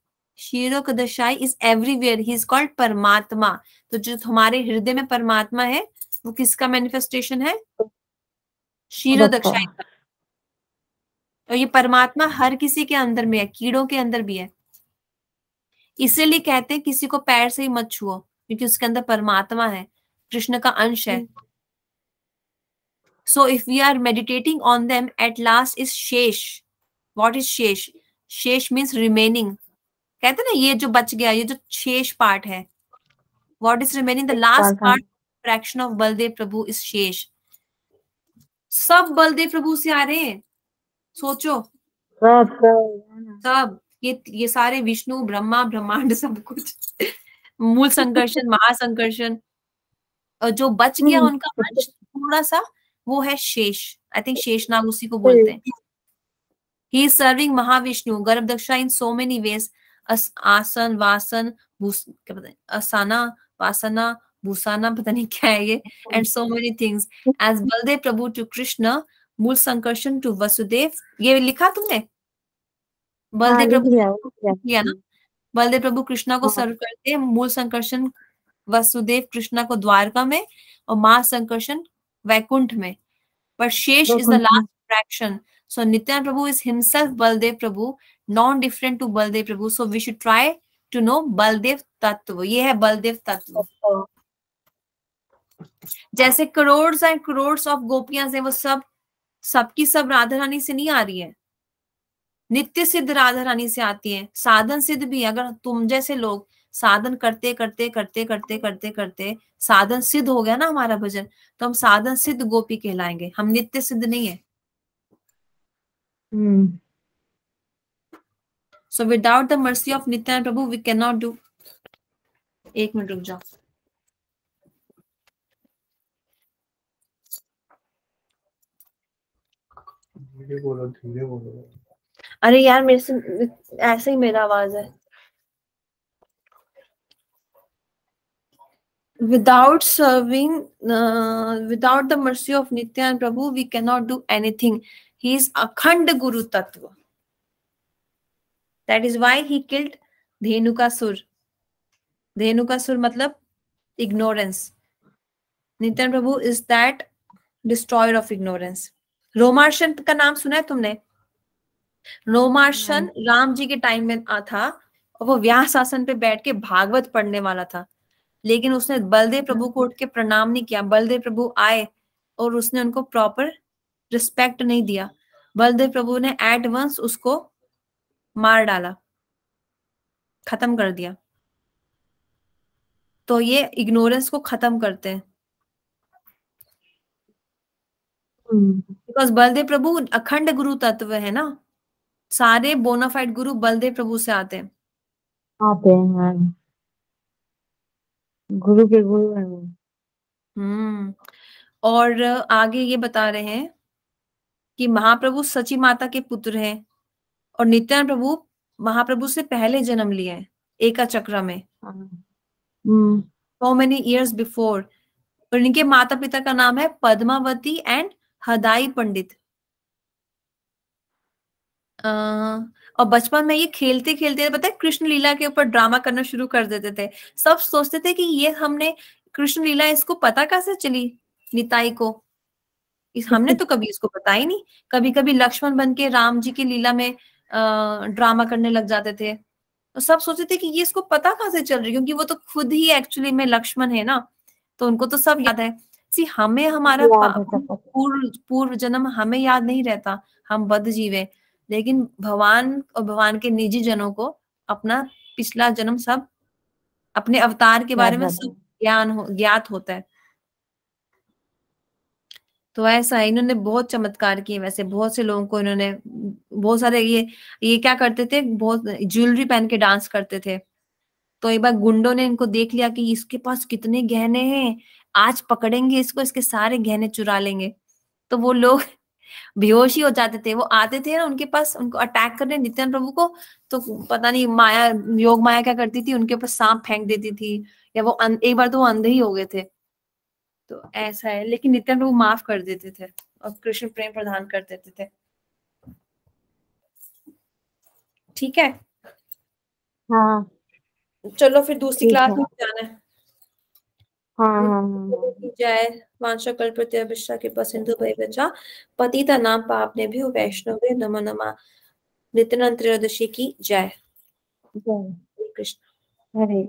is everywhere. He is called Paramatma. तो जो हमारे हृदय में परमात्मा है वो किसका मैनिफेस्टेशन है? क्षीरोदक्षाई का। तो ये परमात्मा हर किसी के अंदर में है, कीड़ों के अंदर भी है। इसीलिए कहते हैं किसी को पैर से ही मत छुओ, क्योंकि उसके अंदर परमात्मा है, कृष्ण का अंश है। So if we are meditating on them, at last is Shesh. What is Shesh? Shesh means remaining. कहते हैं ना ये जो बच गया, ये जो शेष पार्ट है, what is remaining? The last part fraction of Baldev Prabhu is शेष। सब बलदेव प्रभु से आ रहे हैं, सोचो सब ये सारे विष्णु ब्रह्मा ब्रह्मांड सब कुछ मूल संकर्षण महासंकर्षण, और जो बच गया उनका अंश थोड़ा सा वो है शेष। आई थिंक शेषनाग उसी को बोलते हैं। He is serving Mahavishnu, Garbhadaksha in so many ways. आसन वासन क्या पता है, असना वासना भूसाना पता नहीं क्या है ये, and so many things. As Baldev Prabhu to Krishna, मूल संकर्षण to Vasudev. ये लिखा तुमने? बलदेव प्रभु किया ना? बलदेव प्रभु कृष्णा को सर्व करते हैं, मूल संकर्षण वसुदेव कृष्णा को द्वारका में और महासंकर्षण वैकुंठ में। But Shesh is the last fraction. So Nityananda Prabhu is himself Baldev Prabhu, non-different to Baldev Prabhu. So we should try to know Baldev Tattva. ये है बलदेव तत्व। जैसे crores and crores of गोपियां हैं, वो सबकी सब राधा रानी से नहीं आ रही है, नित्य सिद्ध राधा रानी से आती है। साधन सिद्ध भी, अगर तुम जैसे लोग साधन करते करते करते करते करते करते साधन सिद्ध हो गया ना हमारा भजन, तो हम साधन सिद्ध गोपी कहलाएंगे, हम नित्य सिद्ध नहीं है। So without the mercy of Nityananda Prabhu we cannot do। एक मिनट रुक जाओ। धीरे बोलो। अरे यार मेरे से ऐसे ही मेरा आवाज है। Without serving, without the mercy of Nityananda Prabhu, we cannot do anything. He is Akhand Guru Tattva. That is why he killed Dhenukasur. Dhenukasur मतलब ignorance. Nityananda Prabhu is that destroyer of ignorance. रोमार्शन का नाम सुना है तुमने? रोमार्शन राम जी के time में था और वो व्यास आसन पे बैठ के भागवत पढ़ने वाला था, लेकिन उसने बलदेव प्रभु को उठ के प्रणाम नहीं किया। बलदेव प्रभु आए और उसने उनको प्रॉपर रिस्पेक्ट नहीं दिया। बलदेव प्रभु ने एट वंस उसको मार डाला, खत्म कर दिया। तो ये इग्नोरेंस को खत्म करते हैं, बिकॉज बलदेव प्रभु अखंड गुरु तत्व है ना, सारे बोनाफाइड गुरु बलदेव प्रभु से आते हैं। गुरु के गुरु है वो। और आगे ये बता रहे हैं कि महाप्रभु सची माता के पुत्र हैं और नित्यानंद प्रभु महाप्रभु से पहले जन्म लिए हैं एका चक्र में, so many years before। और इनके माता पिता का नाम है पद्मावती एंड हदाई पंडित। और बचपन में ये खेलते खेलते पता है कृष्ण लीला के ऊपर ड्रामा करना शुरू कर देते थे। सब सोचते थे कि ये हमने कृष्ण लीला इसको पता कैसे चली निताई को, हमने तो कभी इसको पता ही नहीं। कभी कभी लक्ष्मण बन के राम जी की लीला में ड्रामा करने लग जाते थे, तो सब सोचते थे कि ये इसको पता कहाँ से चल रही, क्योंकि वो तो खुद ही एक्चुअली में लक्ष्मण है ना, तो उनको तो सब याद है। हमें हमारा पूर्व जन्म हमें याद नहीं रहता, हम बद्ध जीव है, लेकिन भगवान और भगवान के निजी जनों को अपना पिछला जन्म सब अपने अवतार के बारे में सब ज्ञात होता है। तो ऐसा है, इन्होंने बहुत चमत्कार किए, वैसे बहुत से लोगों को इन्होंने, बहुत सारे ये क्या करते थे, बहुत ज्वेलरी पहन के डांस करते थे। तो एक बार गुंडों ने इनको देख लिया कि इसके पास कितने गहने हैं, आज पकड़ेंगे इसको, इसके सारे गहने चुरा लेंगे। तो वो लोग बेहोश ही हो जाते थे। वो आते थे ना उनके पास, उनको अटैक करने नित्यानंद प्रभु को, तो पता नहीं माया, योग माया क्या करती थी, उनके ऊपर सांप फेंक देती थी, या वो एक बार तो वो अंधे ही हो गए थे। तो ऐसा है, लेकिन नित्यानंद प्रभु माफ कर देते थे और कृष्ण प्रेम प्रदान कर देते थे। ठीक है, हाँ चलो फिर दूसरी ठीक क्लास है। में जाना है। हाँ जय वांशा कल्पतरुभ्यश्च कृपा सिंधु भैर्वचा पतितानां पावनेभ्यो वैष्णवे नमो नमः। नित्यानंद त्रयोदशी की जय। जय कृष्ण। हरे।